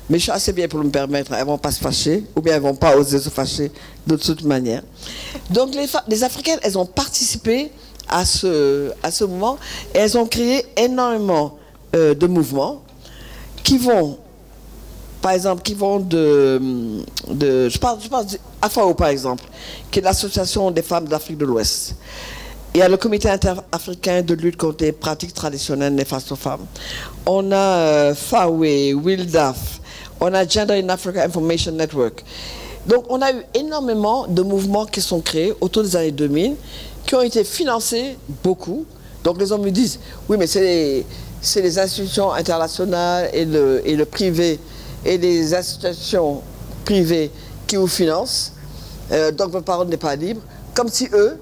Mais je suis assez bien pour me permettre, elles ne vont pas se fâcher, ou bien elles ne vont pas oser se fâcher de toute manière. Donc les Africaines, elles ont participé à ce mouvement, et elles ont créé énormément de mouvements qui vont, par exemple, je parle d'AFAO par exemple, qui est l'Association des femmes d'Afrique de l'Ouest. Il y a le Comité interafricain de lutte contre les pratiques traditionnelles néfastes aux femmes. On a FAWE, WILDAF, on a Gender in Africa Information Network. Donc on a eu énormément de mouvements qui sont créés autour des années 2000, qui ont été financés beaucoup. Donc les hommes me disent, oui mais c'est les institutions internationales et le privé, et les institutions privées qui vous financent, donc votre parole n'est pas libre, comme si eux,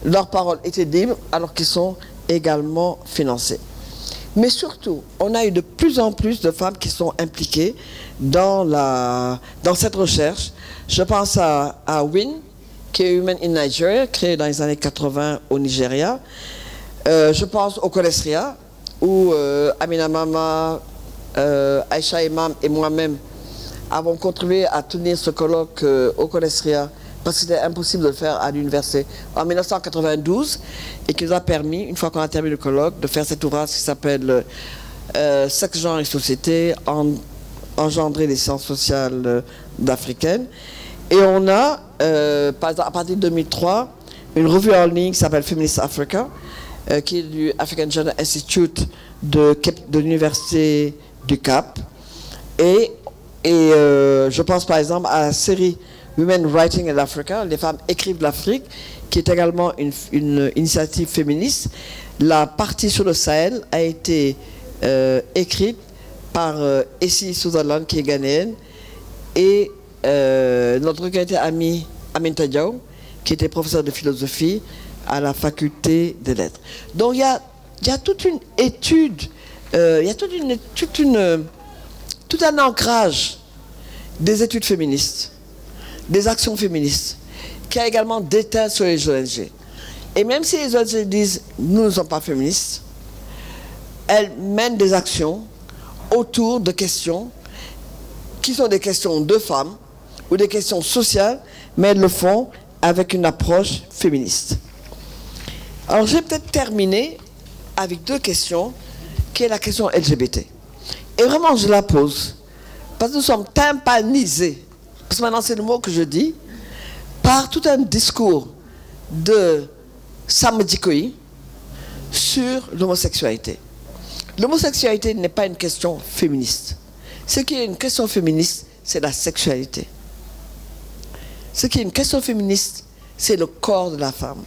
leur parole était libre alors qu'ils sont également financés. Mais surtout, on a eu de plus en plus de femmes qui sont impliquées dans cette recherche. Je pense à WIN, qui est Women in Nigeria, créée dans les années 80 au Nigeria. Je pense au Kolesria, où Amina Mama, Aïcha Imam et moi-même avons contribué à tenir ce colloque au Kolesria, parce que c'était impossible de le faire à l'université en 1992, et qui nous a permis, une fois qu'on a terminé le colloque, de faire cet ouvrage qui s'appelle Sexe, genre et société, engendrer les sciences sociales d'africaines. Et on a, par exemple, à partir de 2003, une revue en ligne qui s'appelle Feminist Africa, qui est du African Gender Institute de l'Université du Cap. Et je pense par exemple à la série Women Writing in Africa, les femmes écrivent l'Afrique, qui est également une initiative féministe. La partie sur le Sahel a été écrite par Essie Sutherland, qui est ghanéenne, et notre regrettée amie Aminta Diaw, qui était professeure de philosophie à la faculté des lettres. Donc il y a toute une étude il y a tout un ancrage des études féministes, des actions féministes, qui a également déteint sur les ONG. Et même si les ONG disent « nous ne sommes pas féministes », elles mènent des actions autour de questions qui sont des questions de femmes ou des questions sociales, mais elles le font avec une approche féministe. Alors, je vais peut-être terminer avec deux questions, qui est la question LGBT. Et vraiment, je la pose, parce que nous sommes tympanisés, parce que maintenant c'est le mot que je dis, par tout un discours de Sam Dikoyi sur l'homosexualité. L'homosexualité n'est pas une question féministe. Ce qui est une question féministe, c'est la sexualité. Ce qui est une question féministe, c'est le corps de la femme.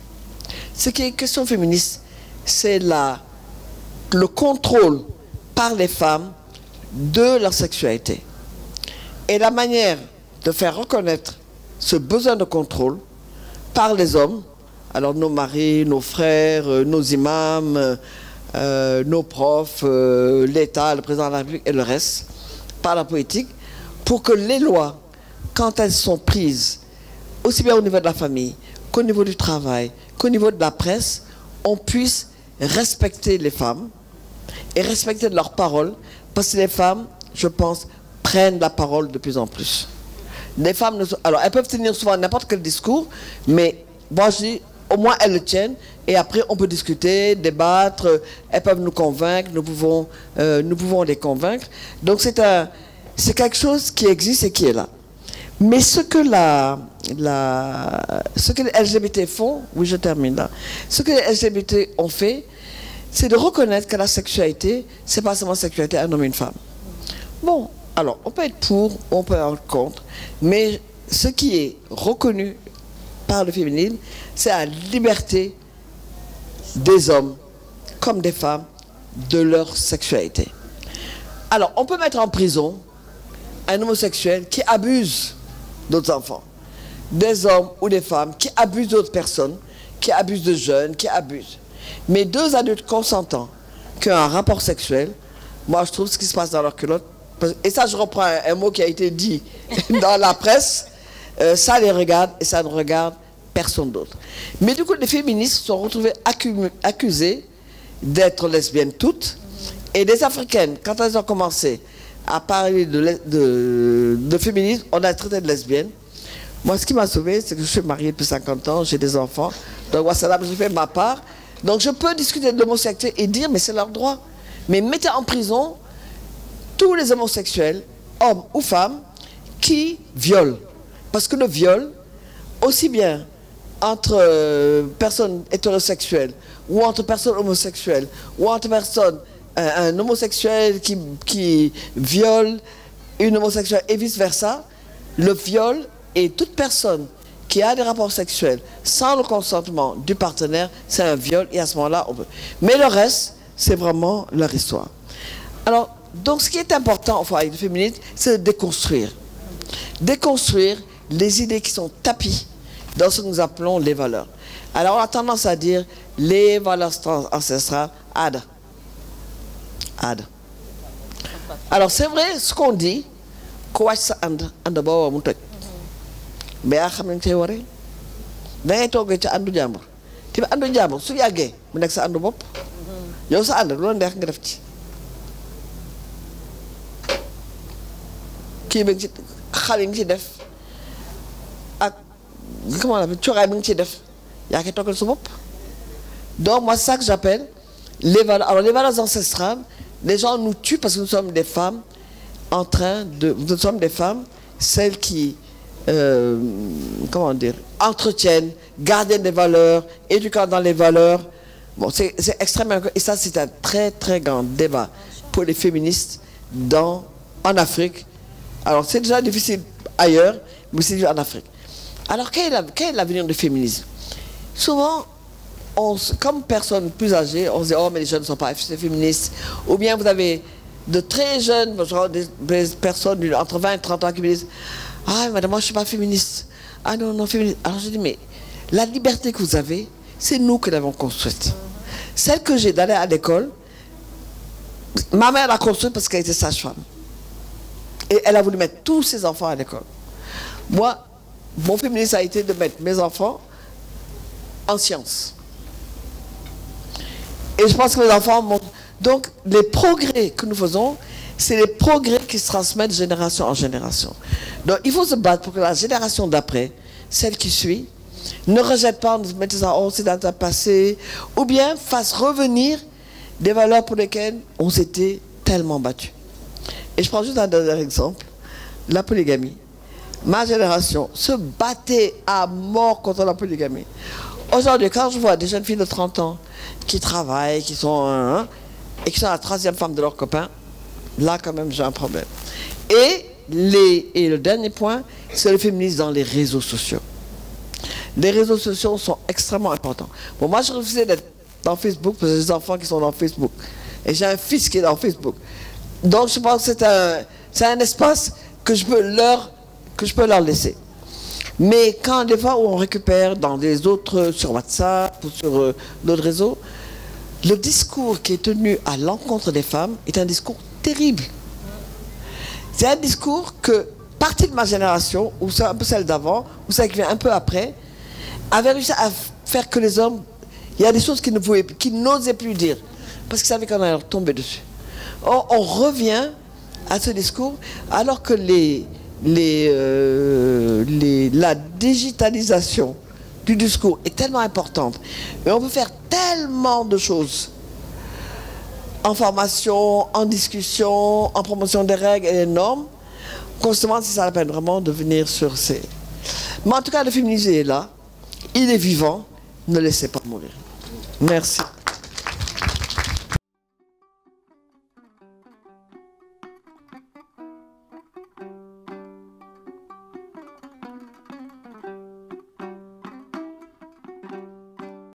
Ce qui est une question féministe, c'est le contrôle par les femmes de leur sexualité. Et la manière de faire reconnaître ce besoin de contrôle par les hommes, alors nos maris, nos frères, nos imams, nos profs, l'État, le président de la République et le reste, par la politique, pour que les lois, quand elles sont prises, aussi bien au niveau de la famille, qu'au niveau du travail, qu'au niveau de la presse, on puisse respecter les femmes et respecter leurs paroles, parce que les femmes, je pense, prennent la parole de plus en plus. Les femmes, alors elles peuvent tenir souvent n'importe quel discours, mais moi je dis, au moins elles le tiennent, et après on peut discuter, débattre, elles peuvent nous convaincre, nous pouvons les convaincre. Donc c'est quelque chose qui existe et qui est là. Mais ce que les LGBT font, oui je termine là, ce que les LGBT ont fait, c'est de reconnaître que la sexualité, c'est pas seulement sexualité un homme et une femme. Bon, alors on peut être pour, on peut être contre, mais ce qui est reconnu par le féminisme, c'est la liberté des hommes comme des femmes de leur sexualité. Alors on peut mettre en prison un homosexuel qui abuse d'autres enfants, des hommes ou des femmes qui abusent d'autres personnes, qui abusent de jeunes, qui abusent. Mais deux adultes consentants qui ont un rapport sexuel, moi je trouve ce qui se passe dans leur culotte, et ça je reprends un mot qui a été dit dans la presse, ça les regarde et ça ne regarde personne d'autre. Mais du coup les féministes sont retrouvées accusées d'être lesbiennes toutes, et les Africaines, quand elles ont commencé à parler de féminisme, on a traité de lesbienne. Moi, ce qui m'a sauvé, c'est que je suis mariée depuis 50 ans, j'ai des enfants. Donc, wassalam, j'ai fait ma part. Donc, je peux discuter de l'homosexualité et dire, mais c'est leur droit. Mais mettez en prison tous les homosexuels, hommes ou femmes, qui violent. Parce que le viol, aussi bien entre personnes hétérosexuelles, ou entre personnes homosexuelles, ou entre personnes... un homosexuel qui viole une homosexuelle et vice-versa, le viol et toute personne qui a des rapports sexuels sans le consentement du partenaire, c'est un viol et à ce moment-là, on peut. Mais le reste, c'est vraiment leur histoire. Alors, donc ce qui est important au foyer du féminisme, c'est de déconstruire. Déconstruire les idées qui sont tapies dans ce que nous appelons les valeurs. Alors, on a tendance à dire les valeurs ancestrales, ADA. Alors c'est vrai ce qu'on dit, ko wàcc sa ànd ba woo mu toj, mais yaa xam nañ cee waree da ngay toogee ci àndu jàmbur te àndu jàmbur su yàggee mu nekk sa àndu bopp yow sa ànd lu la neex nga def ci kii bi nga ci xal yi nga ci def ak comment on appelle cooraay bi nga ci def yaa koy toggal sa bopp. Donc moi c'est ça que j'appelle les valeurs. Alors les valeurs ancestrales, les gens nous tuent parce que nous sommes des femmes nous sommes des femmes, celles qui, comment dire, entretiennent, gardent des valeurs, éduquent dans les valeurs. Bon, c'est extrêmement... Et ça, c'est un très, très grand débat pour les féministes en Afrique. Alors, c'est déjà difficile ailleurs, mais c'est en Afrique. Alors, quel est l'avenir du féminisme? Souvent, comme personne plus âgée, on se dit, oh, mais les jeunes ne sont pas féministes. Ou bien vous avez de très jeunes, genre des personnes entre 20 et 30 ans qui me disent, ah, madame, moi, je ne suis pas féministe. Ah non, non, féministe. Alors, je dis, mais la liberté que vous avez, c'est nous qui l'avons construite. Celle que j'ai d'aller à l'école, Ma mère l'a construit parce qu'elle était sage-femme. Et elle a voulu mettre tous ses enfants à l'école. Moi, mon féminisme a été de mettre mes enfants en sciences. Et je pense que mes enfants montent. Donc, les progrès que nous faisons, c'est les progrès qui se transmettent de génération en génération. Donc, il faut se battre pour que la génération d'après, celle qui suit, ne rejette pas en mettant ça, oh, c'est dans le passé, ou bien fasse revenir des valeurs pour lesquelles on s'était tellement battu. Et je prends juste un dernier exemple, la polygamie. Ma génération se battait à mort contre la polygamie. Aujourd'hui, quand je vois des jeunes filles de 30 ans qui travaillent, qui sont et qui sont la troisième femme de leurs copains, là quand même j'ai un problème. Et le dernier point, c'est le féminisme dans les réseaux sociaux. Les réseaux sociaux sont extrêmement importants. Bon, moi je refusais d'être dans Facebook parce que j'ai des enfants qui sont dans Facebook. Et j'ai un fils qui est dans Facebook. Donc je pense que c'est un espace que je peux leur laisser. Mais quand des fois où on récupère dans des autres, sur WhatsApp ou sur d'autres réseaux, le discours qui est tenu à l'encontre des femmes est un discours terrible. C'est un discours que partie de ma génération, ou c'est un peu celle d'avant, ou celle qui vient un peu après, avait réussi à faire que les hommes, il y a des choses qu'ils n'osaient plus dire, parce qu'ils savaient qu'on allait leur tomber dessus. Or, on revient à ce discours, alors que la digitalisation du discours est tellement importante, et on peut faire tellement de choses en formation, en discussion, en promotion des règles et des normes, qu'on se demande si ça a la peine vraiment de venir sur ces... Mais en tout cas, le féminisme est là, il est vivant, ne laissez pas mourir. Merci.